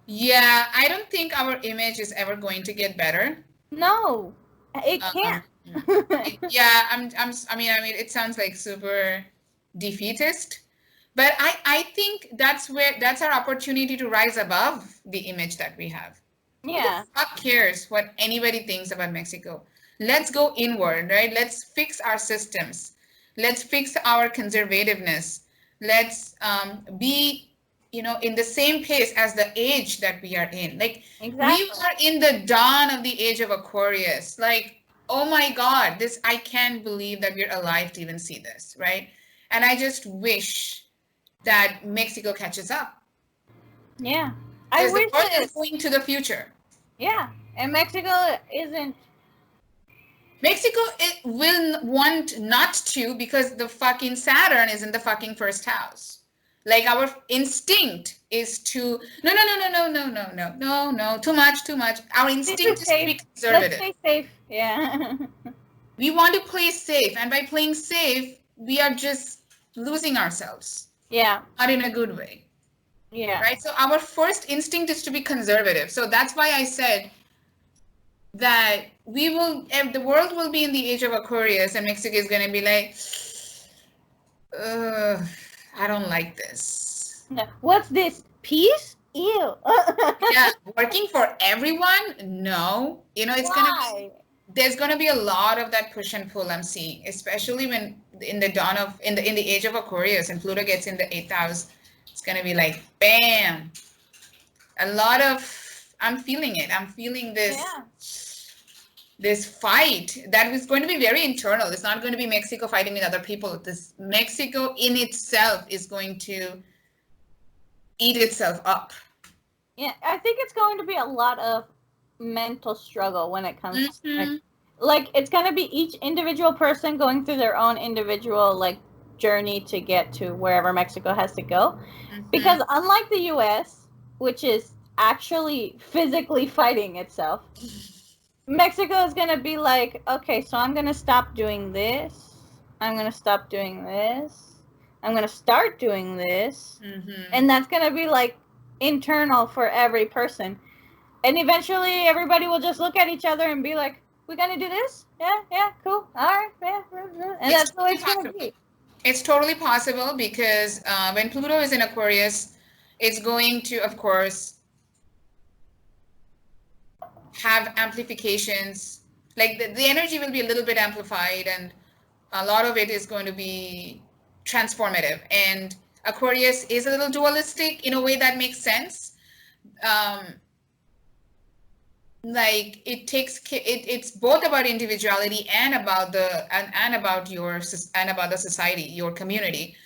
yeah, I don't think our image is ever going to get better. No, it can't. Yeah, I mean, it sounds like super defeatist, but I think that's our opportunity to rise above the image that we have. Yeah. Who the fuck cares what anybody thinks about Mexico? Let's go inward, right? Let's fix our systems. Let's fix our conservativeness. Let's be, in the same pace as the age that we are in. Like, exactly. We are in the dawn of the age of Aquarius. Like, oh my God, I can't believe that we're alive to even see this, right? And I just wish that Mexico catches up. Yeah. I wish the world is going to the future. Yeah. And Mexico isn't. Mexico will want not to, because the fucking Saturn is in the fucking first house. Like, our instinct is to no, too much. Our instinct is to be conservative. Let's stay safe. Yeah. We want to play safe, and by playing safe, we are just losing ourselves. Yeah. Not in a good way. Yeah. Right? So our first instinct is to be conservative. So that's why I said that the world will be in the age of Aquarius, and Mexico is going to be like, I don't like this. What's this? Peace? Ew. Yeah, working for everyone? No. There's gonna be a lot of that push and pull I'm seeing, especially when in the age of Aquarius and Pluto gets in the 8th house. It's gonna be like, bam. I'm feeling it. I'm feeling this. Yeah. This fight that is going to be very internal. It's not going to be Mexico fighting with other people. This Mexico in itself is going to eat itself up. Yeah, I think it's going to be a lot of mental struggle when it comes to, like, it's going to be each individual person going through their own individual, like, journey to get to wherever Mexico has to go. Because unlike the US, which is actually physically fighting itself, Mexico is going to be like, okay, so I'm going to stop doing this, I'm going to stop doing this. I'm going to start doing this. Mm-hmm. And that's going to be like internal for every person. And eventually everybody will just look at each other and be like, we're going to do this? Yeah, cool. All right, yeah. And that's the way it's going to be. It's totally possible because when Pluto is in Aquarius, it's going to, of course, have amplifications. Like the energy will be a little bit amplified, and a lot of it is going to be transformative. And Aquarius is a little dualistic in a way that makes sense. Like it's both about individuality and about the society, your community.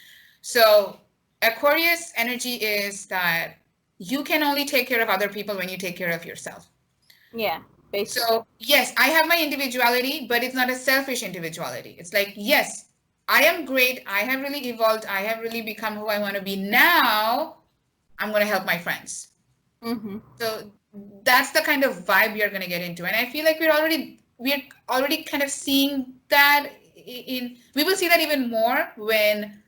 So Aquarius energy is that you can only take care of other people when you take care of yourself. Yeah, basically. So yes, I have my individuality, but it's not a selfish individuality. It's like, yes, I am great, I have really evolved, I have really become who I want to be. Now I'm going to help my friends. Mm-hmm. So that's the kind of vibe we are going to get into, and I feel like we're already kind of seeing that we will see that even more when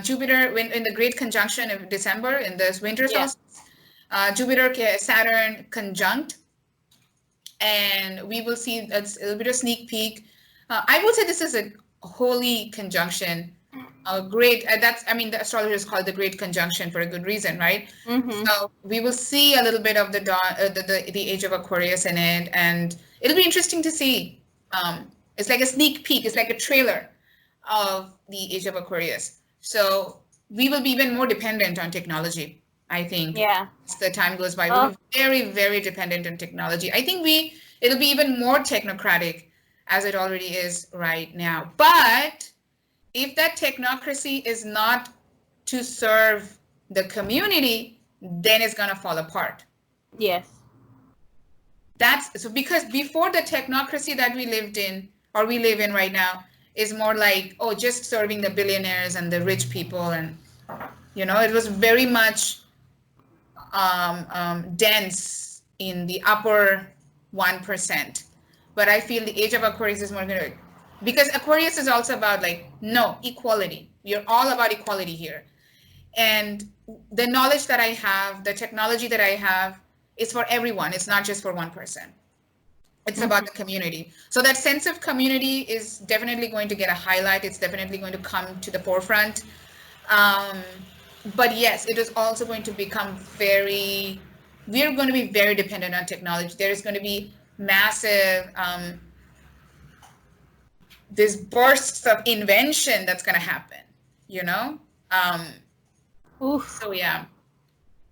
Jupiter, when in the great conjunction of December in this winter solstice, Jupiter Saturn conjunct, and we will see a little bit of sneak peek. I would say this is a holy conjunction. Great. The astrologers call it the great conjunction for a good reason, right? Mm-hmm. So we will see a little bit of the dawn, the age of Aquarius in it, and it'll be interesting to see. It's like a sneak peek. It's like a trailer of the age of Aquarius. So we will be even more dependent on technology, I think. Yeah. As the time goes by, we'll be very, very dependent on technology. I think it'll be even more technocratic as it already is right now. But if that technocracy is not to serve the community, then it's going to fall apart. Yes. That's so, because before the technocracy that we lived in, or we live in right now, is more like, oh, just serving the billionaires and the rich people. And, it was very much dense in the upper 1%. But I feel the age of Aquarius is more going to, because Aquarius is also about no, equality. We are all about equality here. And the knowledge that I have, the technology that I have is for everyone. It's not just for one person. It's about the community. So that sense of community is definitely going to get a highlight. It's definitely going to come to the forefront. But yes, it is also going to become we're going to be very dependent on technology. There is going to be massive this bursts of invention that's going to happen, so yeah,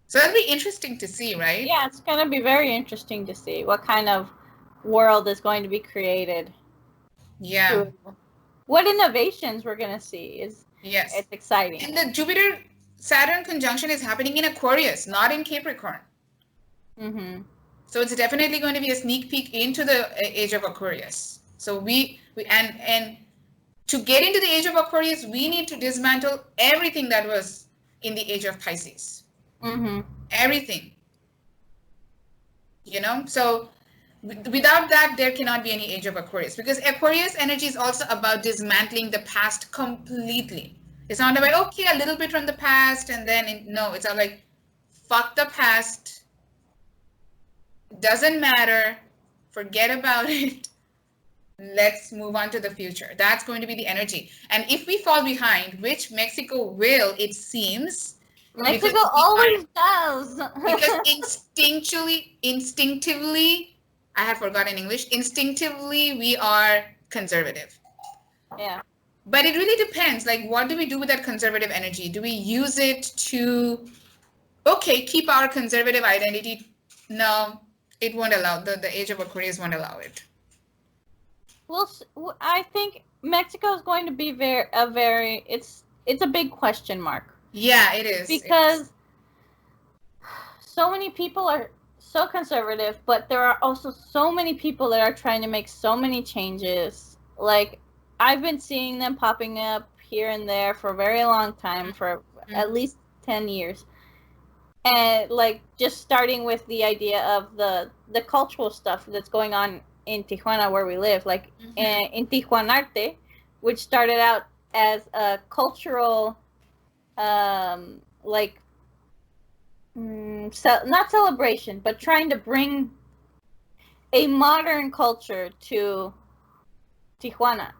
so that'll be interesting to see, right? Yeah, it's going to be very interesting to see what kind of world is going to be created. Yeah. What innovations we're going to see it's exciting. And the Jupiter Saturn conjunction is happening in Aquarius, not in Capricorn. Mm-hmm. So it's definitely going to be a sneak peek into the age of Aquarius. So we and to get into the age of Aquarius, we need to dismantle everything that was in the age of Pisces. Mm-hmm. Everything. So without that, there cannot be any age of Aquarius, because Aquarius energy is also about dismantling the past completely. It's not about, okay, a little bit from the past, and then, no, it's all like, fuck the past. Doesn't matter. Forget about it. Let's move on to the future. That's going to be the energy. And if we fall behind, which Mexico will, it seems. Mexico always does. Because instinctively, I have forgotten English, instinctively we are conservative. Yeah. But it really depends. Like, what do we do with that conservative energy? Do we use it to, keep our conservative identity? No, it won't allow, the age of Aquarius won't allow it. Well, I think Mexico is going to be it's a big question mark. Yeah, it is. Because so many people are so conservative, but there are also so many people that are trying to make so many changes. Like, I've been seeing them popping up here and there for a very long time, for at least 10 years. And just starting with the idea of the cultural stuff that's going on in Tijuana, where we live, in Tijuanarte, which started out as a cultural, like, not celebration, but trying to bring a modern culture to Tijuana,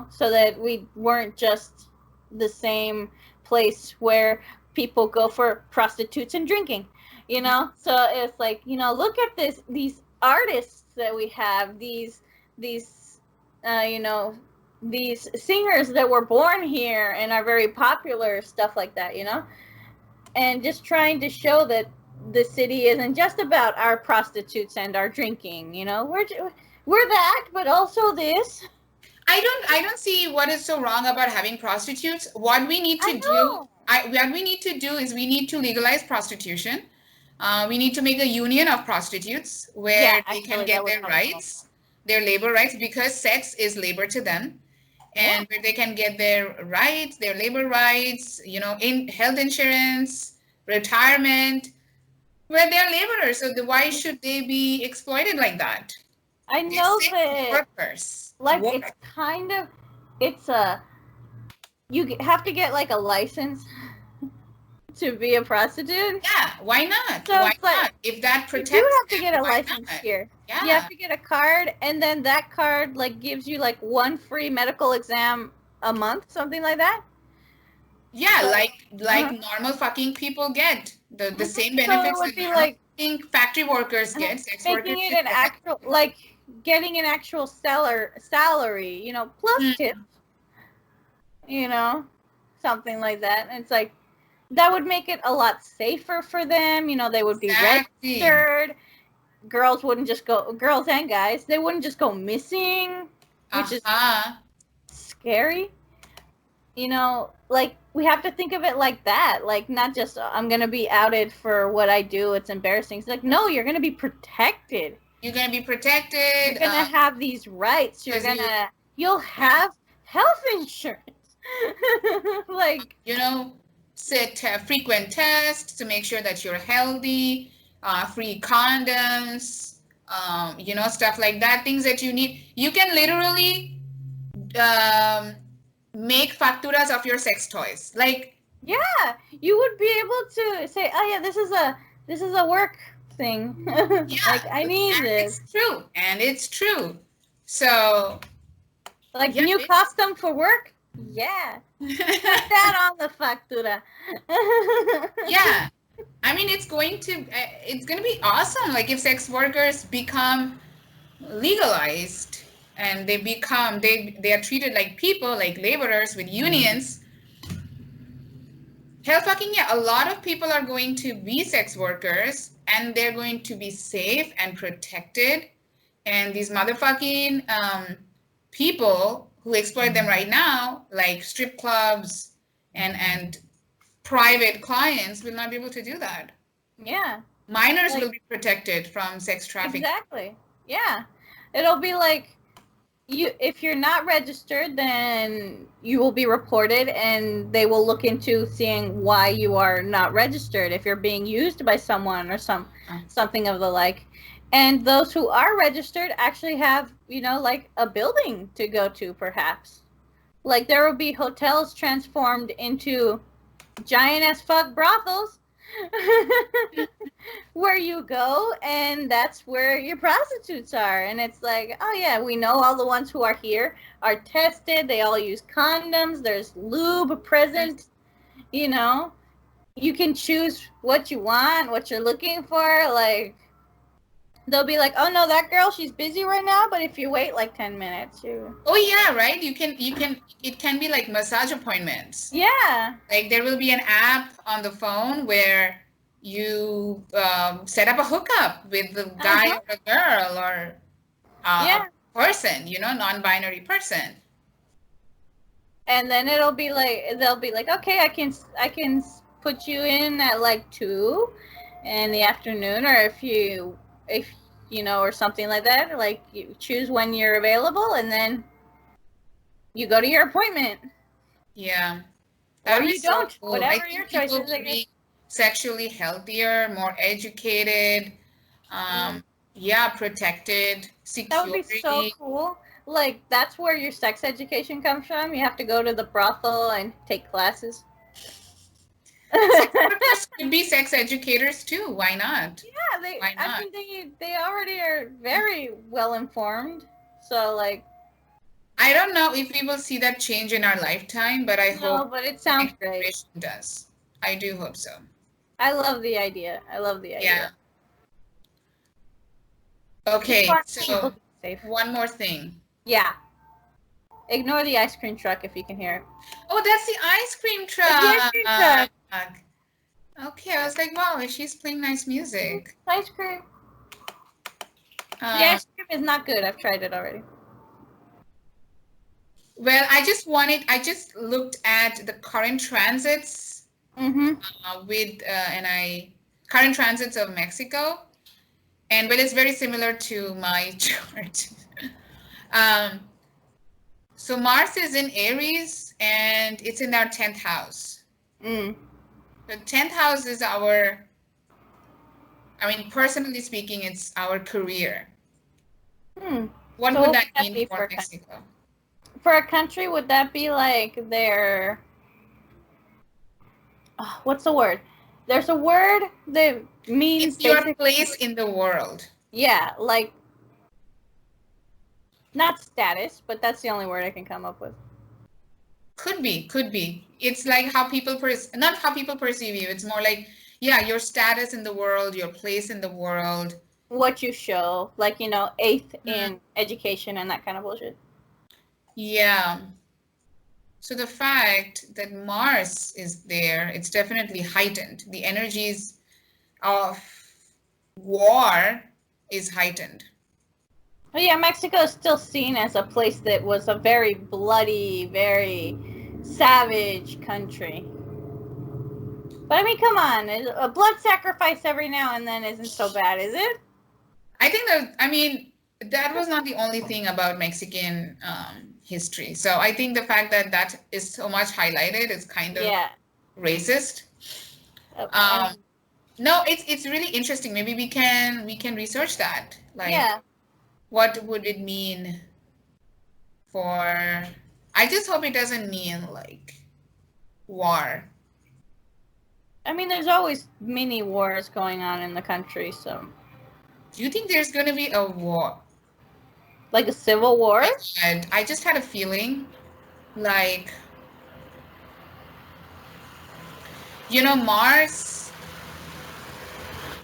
so that we weren't just the same place where people go for prostitutes and drinking, So it's like, look at these artists that we have, these these singers that were born here and are very popular, stuff like that, and just trying to show that the city isn't just about our prostitutes and our drinking, we're that, but also this. I don't see what is so wrong about having prostitutes. What we need to do, what we need to do is we need to legalize prostitution. We need to make a union of prostitutes where they can get their rights, their labor rights, because sex is labor to them, and where they can get their rights, their labor rights, in health insurance, retirement, where they're laborers. So why should they be exploited like that? I know that workers. Like it's kind of, you have to get like a license to be a prostitute. Yeah, why not? So why not? If that protects, you have to get a license here. Yeah. You have to get a card, and then that card like gives you like one free medical exam a month, something like that. Yeah, like normal fucking people get the same benefits so it would be like factory workers get. Sex making it an actual, like getting an actual salary, plus tips, something like that. And it's like, that would make it a lot safer for them. They would be registered. Girls and guys, they wouldn't just go missing, which is scary. Like, we have to think of it like that. Like, not just, I'm going to be outed for what I do, it's embarrassing. It's like, no, you're going to be protected. You're going to be protected. You're going to have these rights. You'll have health insurance. Like, frequent tests to make sure that you're healthy, free condoms, stuff like that, things that you need. You can literally make facturas of your sex toys. Like, yeah, you would be able to say, oh yeah, this is a work thing. Yeah, like, I need this. It's true. So, like, new costume for work. Yeah, put that on the factura. Yeah, I mean, it's going to be awesome. Like, if sex workers become legalized and they are treated like people, like laborers with unions. Hell fucking yeah, a lot of people are going to be sex workers and they're going to be safe and protected. And these motherfucking people who exploit them right now, like strip clubs and private clients, will not be able to do that. Yeah. Minors will be protected from sex trafficking. Exactly. Yeah. It'll be like, if you're not registered, then you will be reported, and they will look into seeing why you are not registered, if you're being used by someone or something of the like. And those who are registered actually have, like a building to go to, perhaps. Like, there will be hotels transformed into giant as fuck brothels where you go, and that's where your prostitutes are. And it's like, oh yeah, we know all the ones who are here are tested, they all use condoms, there's lube present, you can choose what you want, what you're looking for. Like, they'll be like, oh no, that girl, she's busy right now, but if you wait like 10 minutes, Oh yeah, right? It can be like massage appointments. Yeah. Like, there will be an app on the phone where you set up a hookup with the guy or a girl or a person, non-binary person. And then they'll be like, okay, I can put you in at like 2 in the afternoon, or if or something like that. Like, you choose when you're available, and then you go to your appointment. Yeah. Or you don't. Cool. Whatever your choice is. Be sexually healthier, more educated, protected, security. That would be so cool. like that's where your sex education comes from. You have to go to the brothel and take classes. Sex workers could be sex educators too. Why not? Yeah, Why I not? mean, they already are very well informed. So like, I don't know if we will see that change in our lifetime, but I no, hope but it the sounds next great. generation does. I do hope so. I love the idea. I love the Yeah. idea. Okay, Keep so people safe. one more thing. Yeah. Ignore the ice cream truck if you can hear it. Oh, that's the ice cream It's the ice cream truck. truck. Okay, I was like, wow, she's playing nice music. Ice cream. The Uh, ice cream is not good. I've tried it already. well, I just looked at the current transits Mm-hmm. current transits of Mexico, and well, it's very similar to my chart. So Mars is in Aries, and it's in our 10th house. Mm. The 10th house is our, I mean, personally speaking, it's our career. Hmm. What So would what that would that mean be for for a country? Mexico? For a country, would that be like their... what's the word? There's a word that means It's your basically... place in the world. Yeah, like... Not status, but that's the only word I can come up with. Could be, could be. It's like how people not how people perceive you. It's more like, yeah, your status in the world, your place in the world. What you show, like, you know, eighth Mhm. in education and that kind of bullshit. Yeah. So the fact that Mars is there, it's definitely heightened. The energies of war is heightened. Oh yeah, Mexico is still seen as a place that was a very bloody, very savage country. But I mean, come on, a blood sacrifice every now and then isn't so bad, is it? I think that, I mean, that was not the only thing about Mexican history. So I think the fact that that is so much highlighted is kind of Yeah. racist. I mean, No, it's really interesting. Maybe we can research that. Like, yeah. what would it mean for? I just hope it doesn't mean like war. I mean, there's always mini wars going on in the country, so Do you think there's going to be a war? like a civil war. And I just had a feeling like, Mars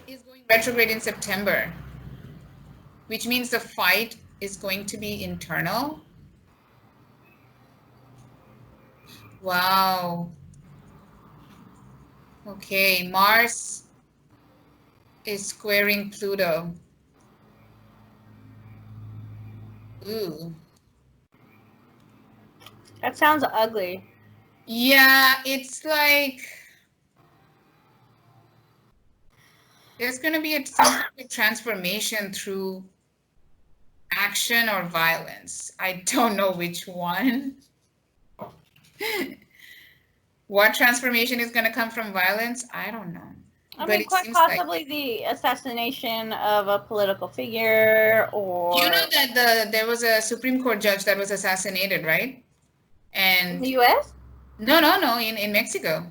is going retrograde in September, which means the fight is going to be internal. Wow. Okay, Mars is squaring Pluto. Ooh. That sounds ugly. Yeah, it's like there's going to be some kind of transformation through action or violence. I don't know which one. What transformation is going to come from violence? I don't know. I But mean, it quite seems possibly the assassination of a political figure, or you know that there was a Supreme Court judge that was assassinated, right? in the And U.S. no, in Mexico.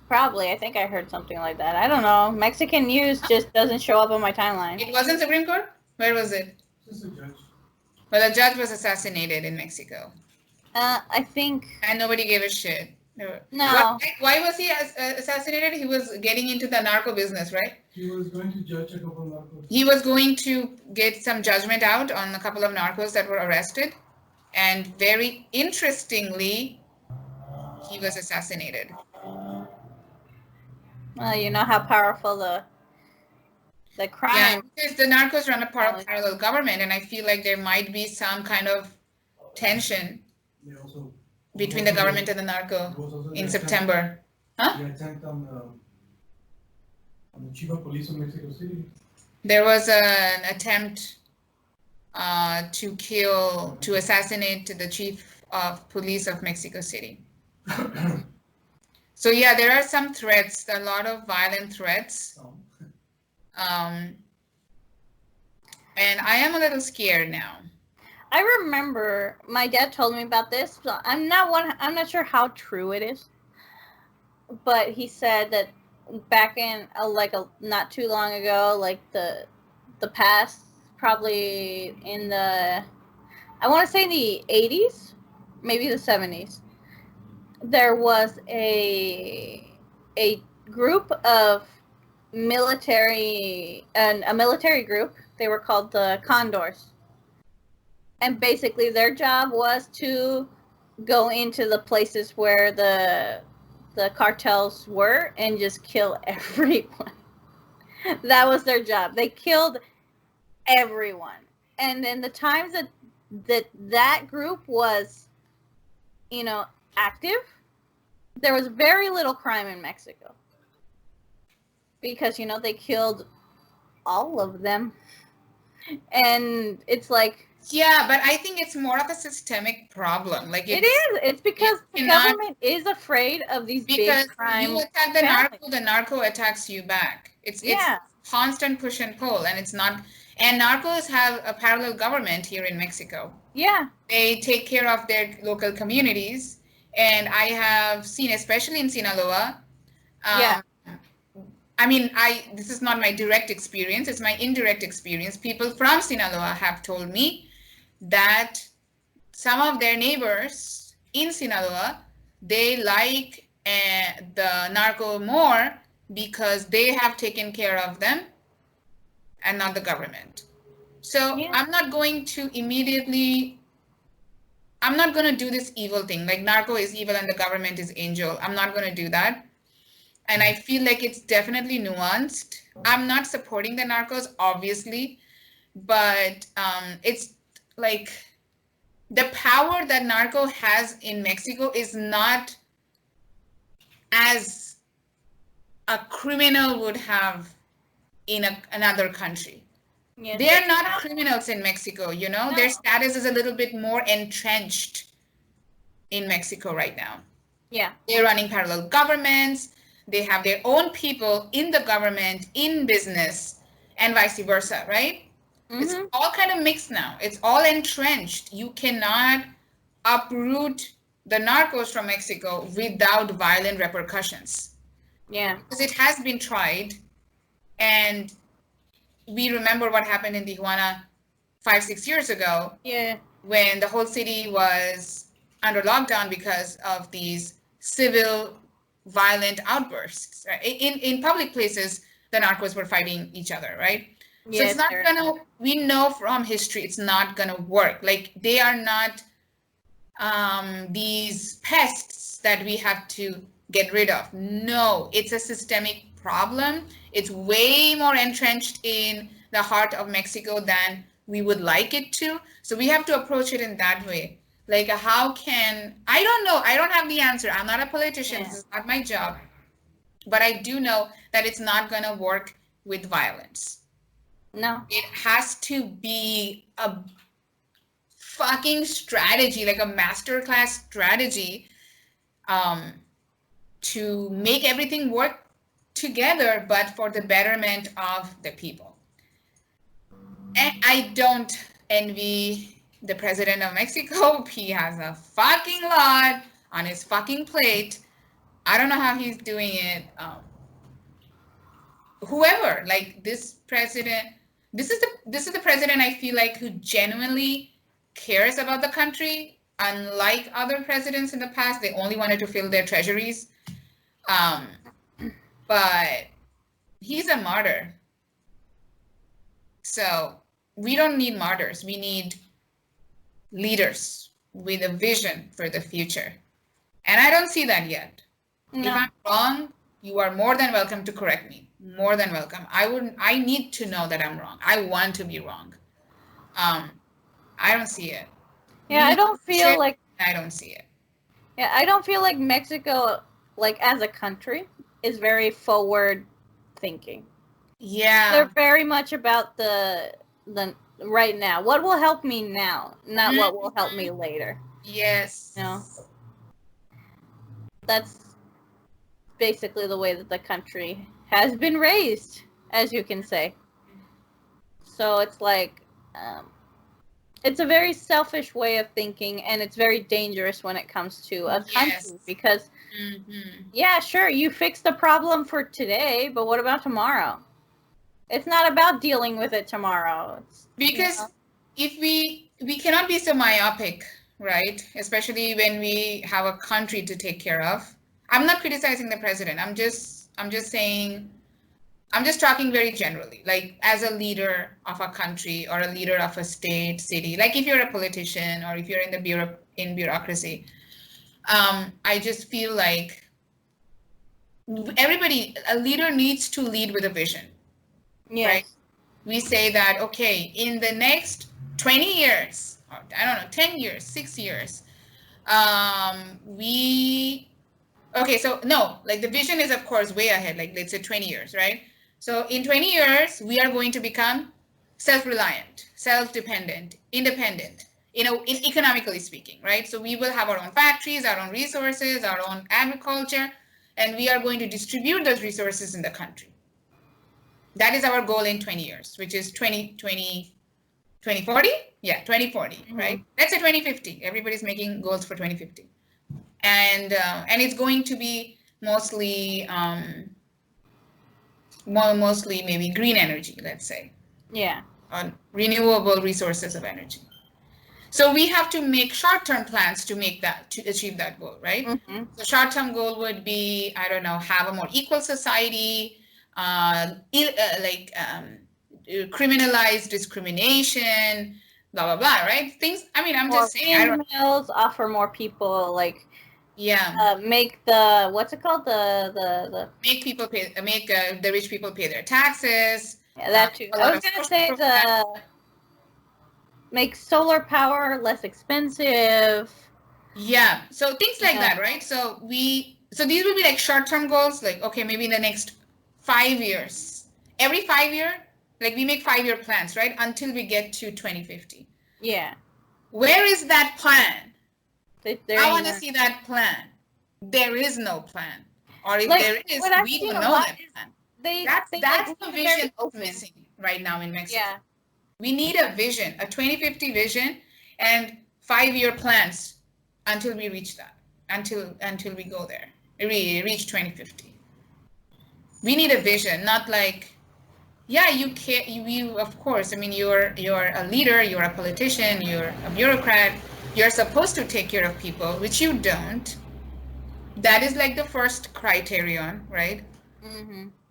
Probably. I think I heard something like that. I don't know. Mexican news just doesn't show up on my timeline. It wasn't Supreme Court? Where was it? Just a judge. Well, a judge was assassinated in Mexico. I think And nobody gave a shit. no. Why was he assassinated? He was getting into the narco business, right? He was going to judge a couple of narcos. He was going to get some judgment out on a couple of narcos that were arrested. And very interestingly, he was assassinated. Well, you know how powerful the Yeah, crime. because the narcos run a parallel government, and I feel like there might be some kind of tension They also between the government and the narco in September. Huh? They attacked on the chief of police of Mexico City. There was an attempt to assassinate the chief of police of Mexico City. So yeah, there are some threats, a lot of violent threats. And I am a little scared now. I remember my dad told me about this. So I'm not sure how true it is, but he said that back in not too long ago, like the past, probably in the, I want to say the 80s, maybe the 70s, there was a group of a military group. They were called the Condors, and basically their job was to go into the places where the cartels were and just kill everyone. That was their job. They killed everyone. And in the times that group was, active, there was very little crime in Mexico. Because, they killed all of them. And it's like, Yeah, but I think it's more of a systemic problem. Like it is. It's because the government is afraid of these big crime. You attack the narco attacks you back. It's constant push and pull, and it's not. And narcos have a parallel government here in Mexico. Yeah. They take care of their local communities, and I have seen, especially in Sinaloa. I mean, this is not my direct experience, it's my indirect experience. People from Sinaloa have told me that some of their neighbors in Sinaloa, they like the narco more because they have taken care of them and not the government. So I'm not going to do this evil thing, like narco is evil and the government is angel. I'm not going to do that. And I feel like it's definitely nuanced. I'm not supporting the narcos, obviously, but it's like the power that narco has in Mexico is not as a criminal would have in another country. Yeah, they are not criminals in Mexico, No. Their status is a little bit more entrenched in Mexico right now. Yeah. They're running parallel governments. They have their own people in the government, in business, and vice versa, right? Mm-hmm. It's all kind of mixed now. It's all entrenched. You cannot uproot the narcos from Mexico without violent repercussions. Yeah. Because it has been tried, and we remember what happened in Tijuana 5-6 years ago. Yeah. When the whole city was under lockdown because of these civil violent outbursts. Right? In public places, the narcos were fighting each other, right? Yeah, so it's not gonna, we know from history, it's not gonna work. Like, they are not these pests that we have to get rid of. No, it's a systemic problem. It's way more entrenched in the heart of Mexico than we would like it to. So we have to approach it in that way. Like, how can, I don't know. I don't have the answer. I'm not a politician. Yeah. This is not my job. But I do know that it's not going to work with violence. No. It has to be a fucking strategy, like a masterclass strategy, to make everything work together, but for the betterment of the people. And I don't envy the president of Mexico. He has a fucking lot on his fucking plate. I don't know how he's doing it. Whoever, like this president, this is the president I feel like who genuinely cares about the country. Unlike other presidents in the past, they only wanted to fill their treasuries. But he's a martyr. So we don't need martyrs. We need leaders with a vision for the future. And I don't see that yet. No. If I'm wrong, you are more than welcome to correct me. More than welcome. I need to know that I'm wrong. I want to be wrong. I don't see it. Yeah, I don't feel like I don't see it. Yeah, I don't feel like Mexico, like as a country, is very forward thinking. Yeah. They're very much about the right now. What will help me now, not what will help me later. Yes. That's basically the way that the country has been raised, as you can say. So it's like, it's a very selfish way of thinking, and it's very dangerous when it comes to a country Yes. because, yeah, sure, you fix the problem for today, but what about tomorrow? It's not about dealing with it tomorrow. Because if we cannot be so myopic, right? Especially when we have a country to take care of. I'm not criticizing the president. I'm just saying, I'm just talking very generally, like as a leader of a country or a leader of a state, city, like if you're a politician or if you're in the bureaucracy. I just feel like a leader needs to lead with a vision. Yes. Right? We say that, okay, in the next 20 years, or I don't know, 10 years, 6 years, like the vision is of course way ahead, like let's say 20 years, right? So in 20 years, we are going to become self-reliant, self-dependent, independent, in economically speaking, right? So we will have our own factories, our own resources, our own agriculture, and we are going to distribute those resources in the country. That is our goal in 20 years, which is 2040? Yeah, 2040, right? Let's say 2050. Everybody's making goals for 2050. And it's going to be mostly maybe green energy, let's say. Yeah. On renewable resources of energy. So we have to make short-term plans to achieve that goal, right? The short-term goal would be, I don't know, have a more equal society, criminalize discrimination, blah blah blah, right? Things. I mean, I'm just saying. Windmills, offer more people, like, yeah. Make the what's it called, the make people pay. Make the rich people pay their taxes. Yeah, that too. I was gonna say make solar power less expensive. Yeah. So things like that, right? So these will be like short-term goals, like, okay, maybe in the next 5 years. Every 5 year, like we make 5-year plans, right? Until we get to 2050. Yeah. Where is that plan? I want to see that plan. There is no plan. Or if like, there is, we don't know that plan. That's the vision missing right now in Mexico. Yeah. We need a vision, a 2050 vision, and 5-year plans until we reach that, until we go there, we reach 2050. We need a vision, not like, yeah, you of course, I mean, you're a leader, you're a politician, you're a bureaucrat, you're supposed to take care of people, which you don't. That is like the first criterion, right?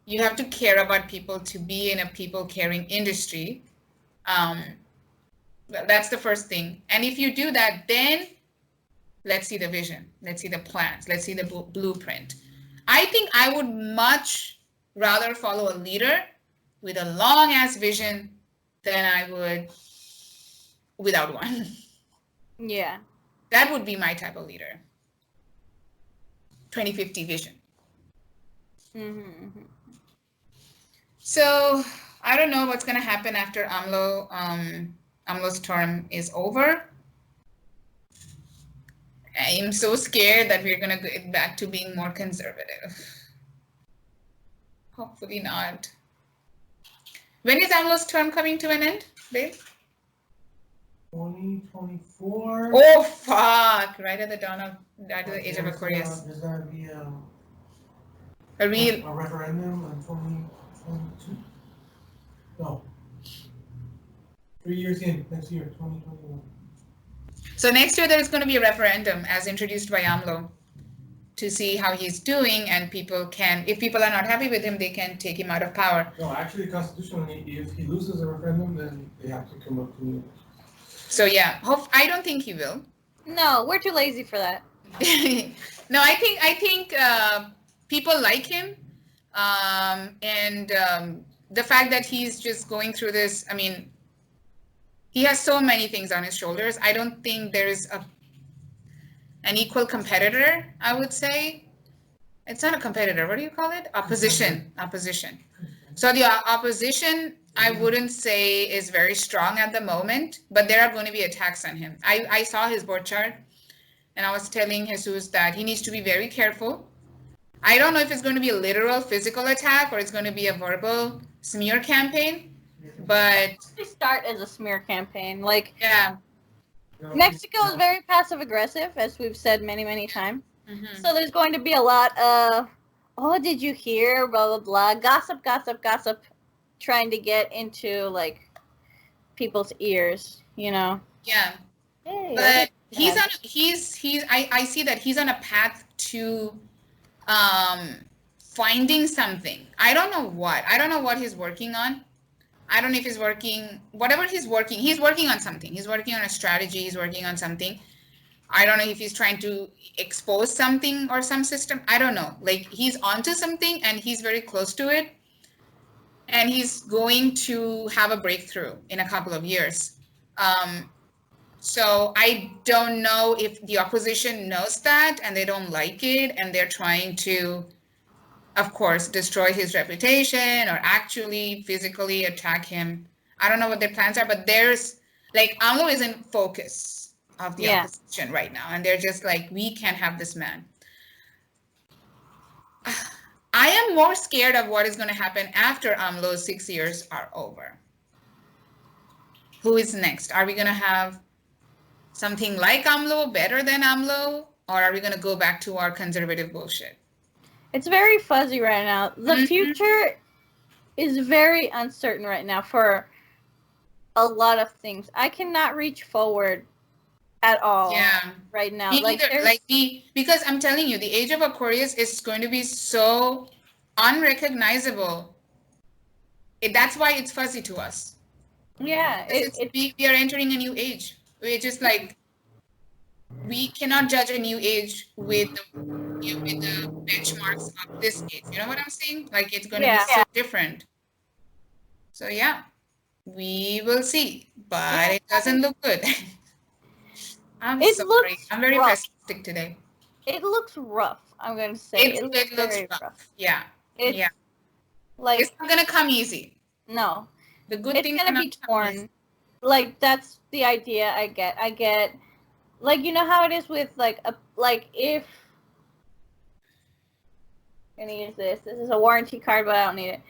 You have to care about people to be in a people-caring industry. That's the first thing. And if you do that, then let's see the vision. Let's see the plans. Let's see the blueprint. I think I would much rather follow a leader with a long-ass vision than I would without one. Yeah. That would be my type of leader. 2050 vision. So I don't know what's going to happen after AMLO's term is over. I'm so scared that we're going to get back to being more conservative. Hopefully not. When is AMLO's term coming to an end, babe? 2024. Oh, fuck. Right at the age of Aquarius. There's going to be a referendum in 2022? No. 3 years in, next year, 2021. So next year there's going to be a referendum as introduced by AMLO to see how he's doing, and if people are not happy with him, they can take him out of power. No, actually, constitutionally, if he loses a referendum, then they have to come up to me. So yeah, I don't think he will. No, we're too lazy for that. No, I think people like him, and the fact that he's just going through this. I mean, he has so many things on his shoulders. I don't think there's an equal competitor, I would say. It's not a competitor. What do you call it? Opposition. So the opposition, I wouldn't say is very strong at the moment, but there are going to be attacks on him. I saw his board chart, and I was telling Jesus that he needs to be very careful. I don't know if it's going to be a literal physical attack or it's going to be a verbal smear campaign, But They start as a smear campaign. Like, yeah. Mexico is very passive aggressive, as we've said many, many times. Mhm. So there's going to be a lot of, oh, did you hear? Blah blah blah. Gossip, gossip, gossip, trying to get into like people's ears. You know. Yeah. Hey, But he's on. I see that he's on a path to finding something. I don't know what. I don't know what he's working on. I don't know if he's working, whatever he's working on something. He's working on a strategy, he's working on something. I don't know if he's trying to expose something or some system. I don't know. Like he's onto something and he's very close to it. And he's going to have a breakthrough in a couple of years. So I don't know if the opposition knows that and they don't like it and they're trying to, of course, destroy his reputation or actually physically attack him. I don't know what their plans are, but there's like AMLO is in focus of the opposition right now. And they're just like, we can't have this man. I am more scared of what is going to happen after AMLO's 6 years are over. Who is next? Are we going to have something like AMLO, better than AMLO, or are we going to go back to our conservative bullshit? It's very fuzzy right now. The future is very uncertain right now for a lot of things. I cannot reach forward at all right now. Me neither. Because I'm telling you, the age of Aquarius is going to be so unrecognizable. That's why it's fuzzy to us. Yeah. We are entering a new age. We're just like, we cannot judge a new age with the benchmarks of this age. You know what I'm saying? Like it's going to be so different. So yeah, we will see, but it doesn't look good. I'm sorry. I'm very pessimistic today. It looks rough. I'm going to say it looks rough. Yeah. Like it's not going to come easy. No. The good thing it's going to be torn. Like that's the idea I get. Like, you know how it is with like if I'm gonna use this is a warranty card, but I don't need it.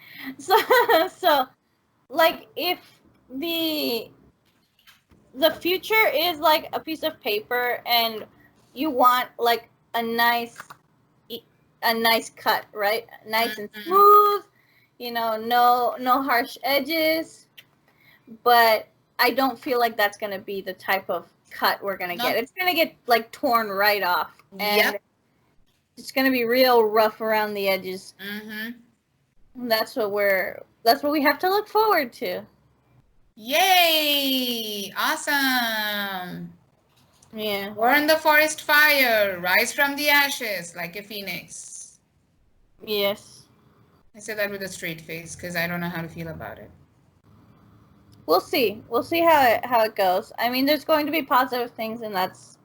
So like if the future is like a piece of paper and you want like a nice cut, right? Nice and smooth, you know, no harsh edges, but I don't feel like that's gonna be the type of cut we're gonna get. It's gonna get like torn right off, and it's gonna be real rough around the edges. That's what we have to look forward to. Yay! Awesome. Yeah. Burn the forest fire, rise from the ashes like a phoenix. Yes. I said that with a straight face because I don't know how to feel about it. We'll see. We'll see how it goes. I mean, there's going to be positive things, and that's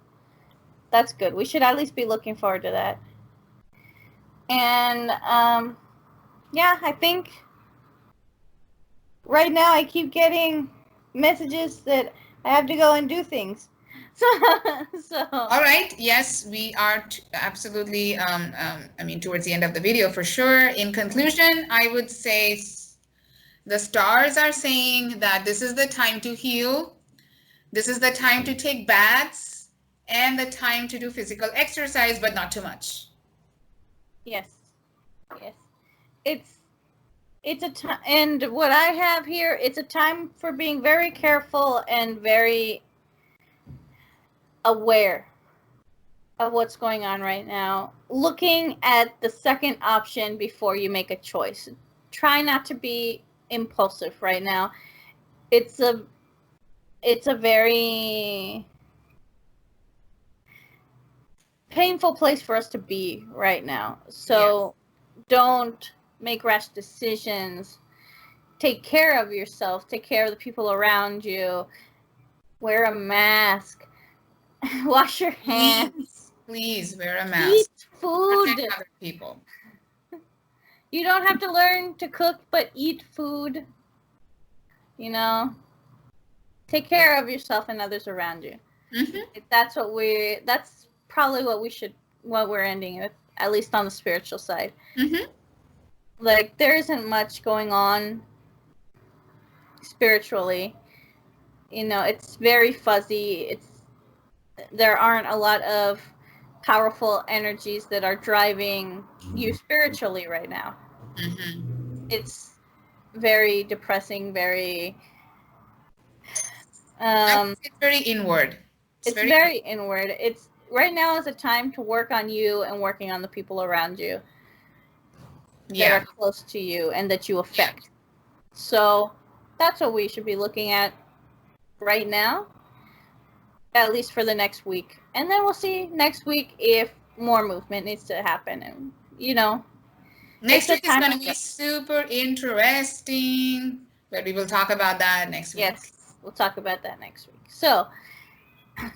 good. We should at least be looking forward to that. And yeah, I think right now I keep getting messages that I have to go and do things. So. All right. Yes, we are absolutely. I mean, towards the end of the video for sure. In conclusion, I would say. The stars are saying that this is the time to heal. This is the time to take baths and the time to do physical exercise, but not too much. Yes. It's a time, and what I have here, it's a time for being very careful and very aware of what's going on right now. Looking at the second option before you make a choice. Try not to be impulsive right now. It's a very painful place for us to be right now. So don't make rash decisions. Take care of yourself. Take care of the people around you. Wear a mask. Wash your hands. Please wear a mask. Eat food. Protect other people. You don't have to learn to cook, but eat food. You know, take care of yourself and others around you. That's probably what we're ending with, at least on the spiritual side. Like, there isn't much going on spiritually. You know, it's very fuzzy. There aren't a lot of powerful energies that are driving you spiritually right now. Mm-hmm. It's very depressing, very It's very inward. it's very inward. It's right now is a time to work on you and working on the people around you that are close to you and that you affect. So that's what we should be looking at right now, at least for the next week. And then we'll see next week if more movement needs to happen. And, you know, next week is going to be super interesting, but we will talk about that next week. Yes, we'll talk about that next week. So,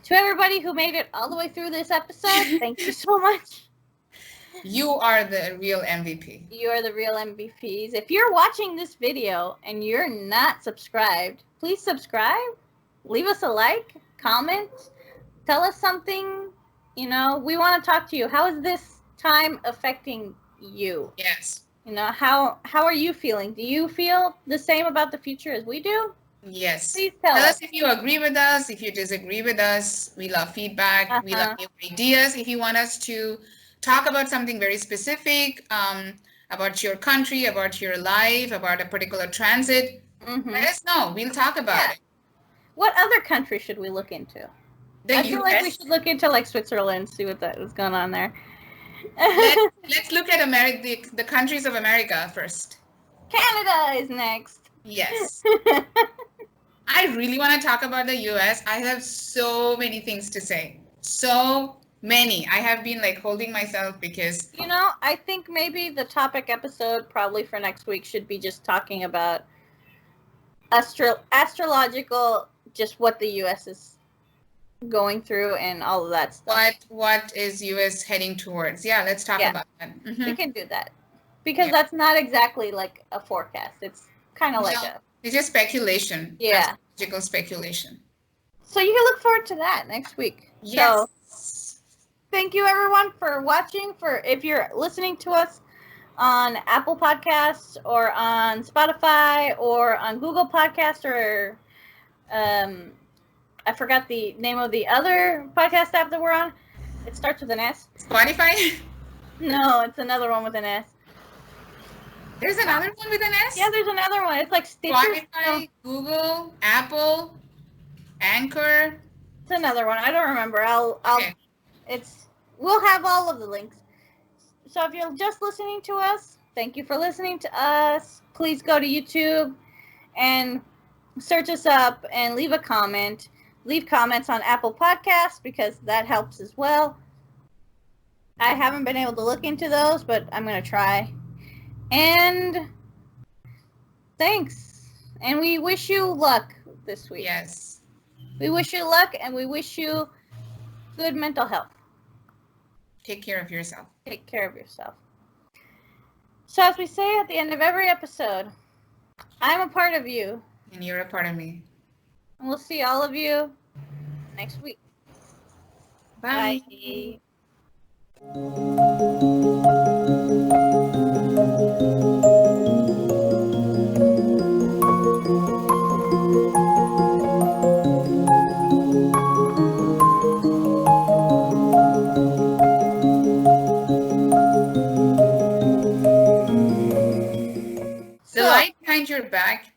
to everybody who made it all the way through this episode, thank you so much. You are the real MVP. You are the real MVPs. If you're watching this video and you're not subscribed, please subscribe. Leave us a like, comment, tell us something. You know, we want to talk to you. How is this time affecting you? Yes. You know, how are you feeling? Do you feel the same about the future as we do? Yes. Please tell us if you agree with us, if you disagree with us. We love feedback. We love new ideas. If you want us to talk about something very specific, about your country, about your life, about a particular transit, let us know. We'll talk about it. What other country should we look into? I feel like we should look into like Switzerland, see what is going on there. Let's look at the countries of America first. Canada is next. Yes. I really want to talk about the US. I have so many things to say. So many. I have been like holding myself because... You know, I think maybe the topic episode probably for next week should be just talking about astrological, just what the US is going through and all of that stuff. What is US heading towards? Yeah, let's talk about that. Mm-hmm. We can do that. Because that's not exactly like a forecast. It's kind of like it's just speculation. Yeah. Astrological speculation. So you can look forward to that next week. Yes. So, thank you everyone for watching. If you're listening to us on Apple Podcasts or on Spotify or on Google Podcasts or I forgot the name of the other podcast app that we're on. It starts with an S. Spotify? No, it's another one with an S. There's another one with an S? Yeah, there's another one. It's like Stitcher. Spotify, Google, Apple, Anchor. It's another one. I don't remember. We'll have all of the links. So if you're just listening to us, thank you for listening to us. Please go to YouTube and search us up and leave a comment. Leave comments on Apple Podcasts because that helps as well. I haven't been able to look into those, but I'm going to try. And thanks. And we wish you luck this week. Yes. We wish you luck and we wish you good mental health. Take care of yourself. Take care of yourself. So as we say at the end of every episode, I'm a part of you. And you're a part of me. And we'll see all of you next week. Bye. Bye. The light behind your back,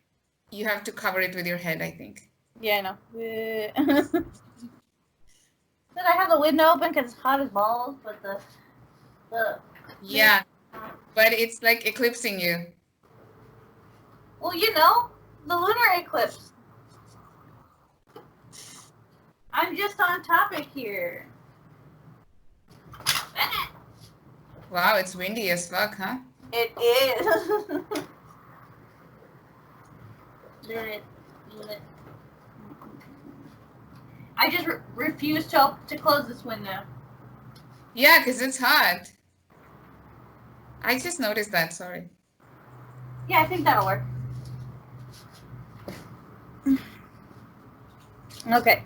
you have to cover it with your head, I think. Yeah, I know. Did I have the window open because it's hot as balls? But the Yeah, but it's like eclipsing you. Well, you know, the lunar eclipse. I'm just on topic here. Wow, it's windy as fuck, huh? It is. I just refuse to close this window. Yeah, because it's hot. I just noticed that, sorry. Yeah, I think that'll work. Okay.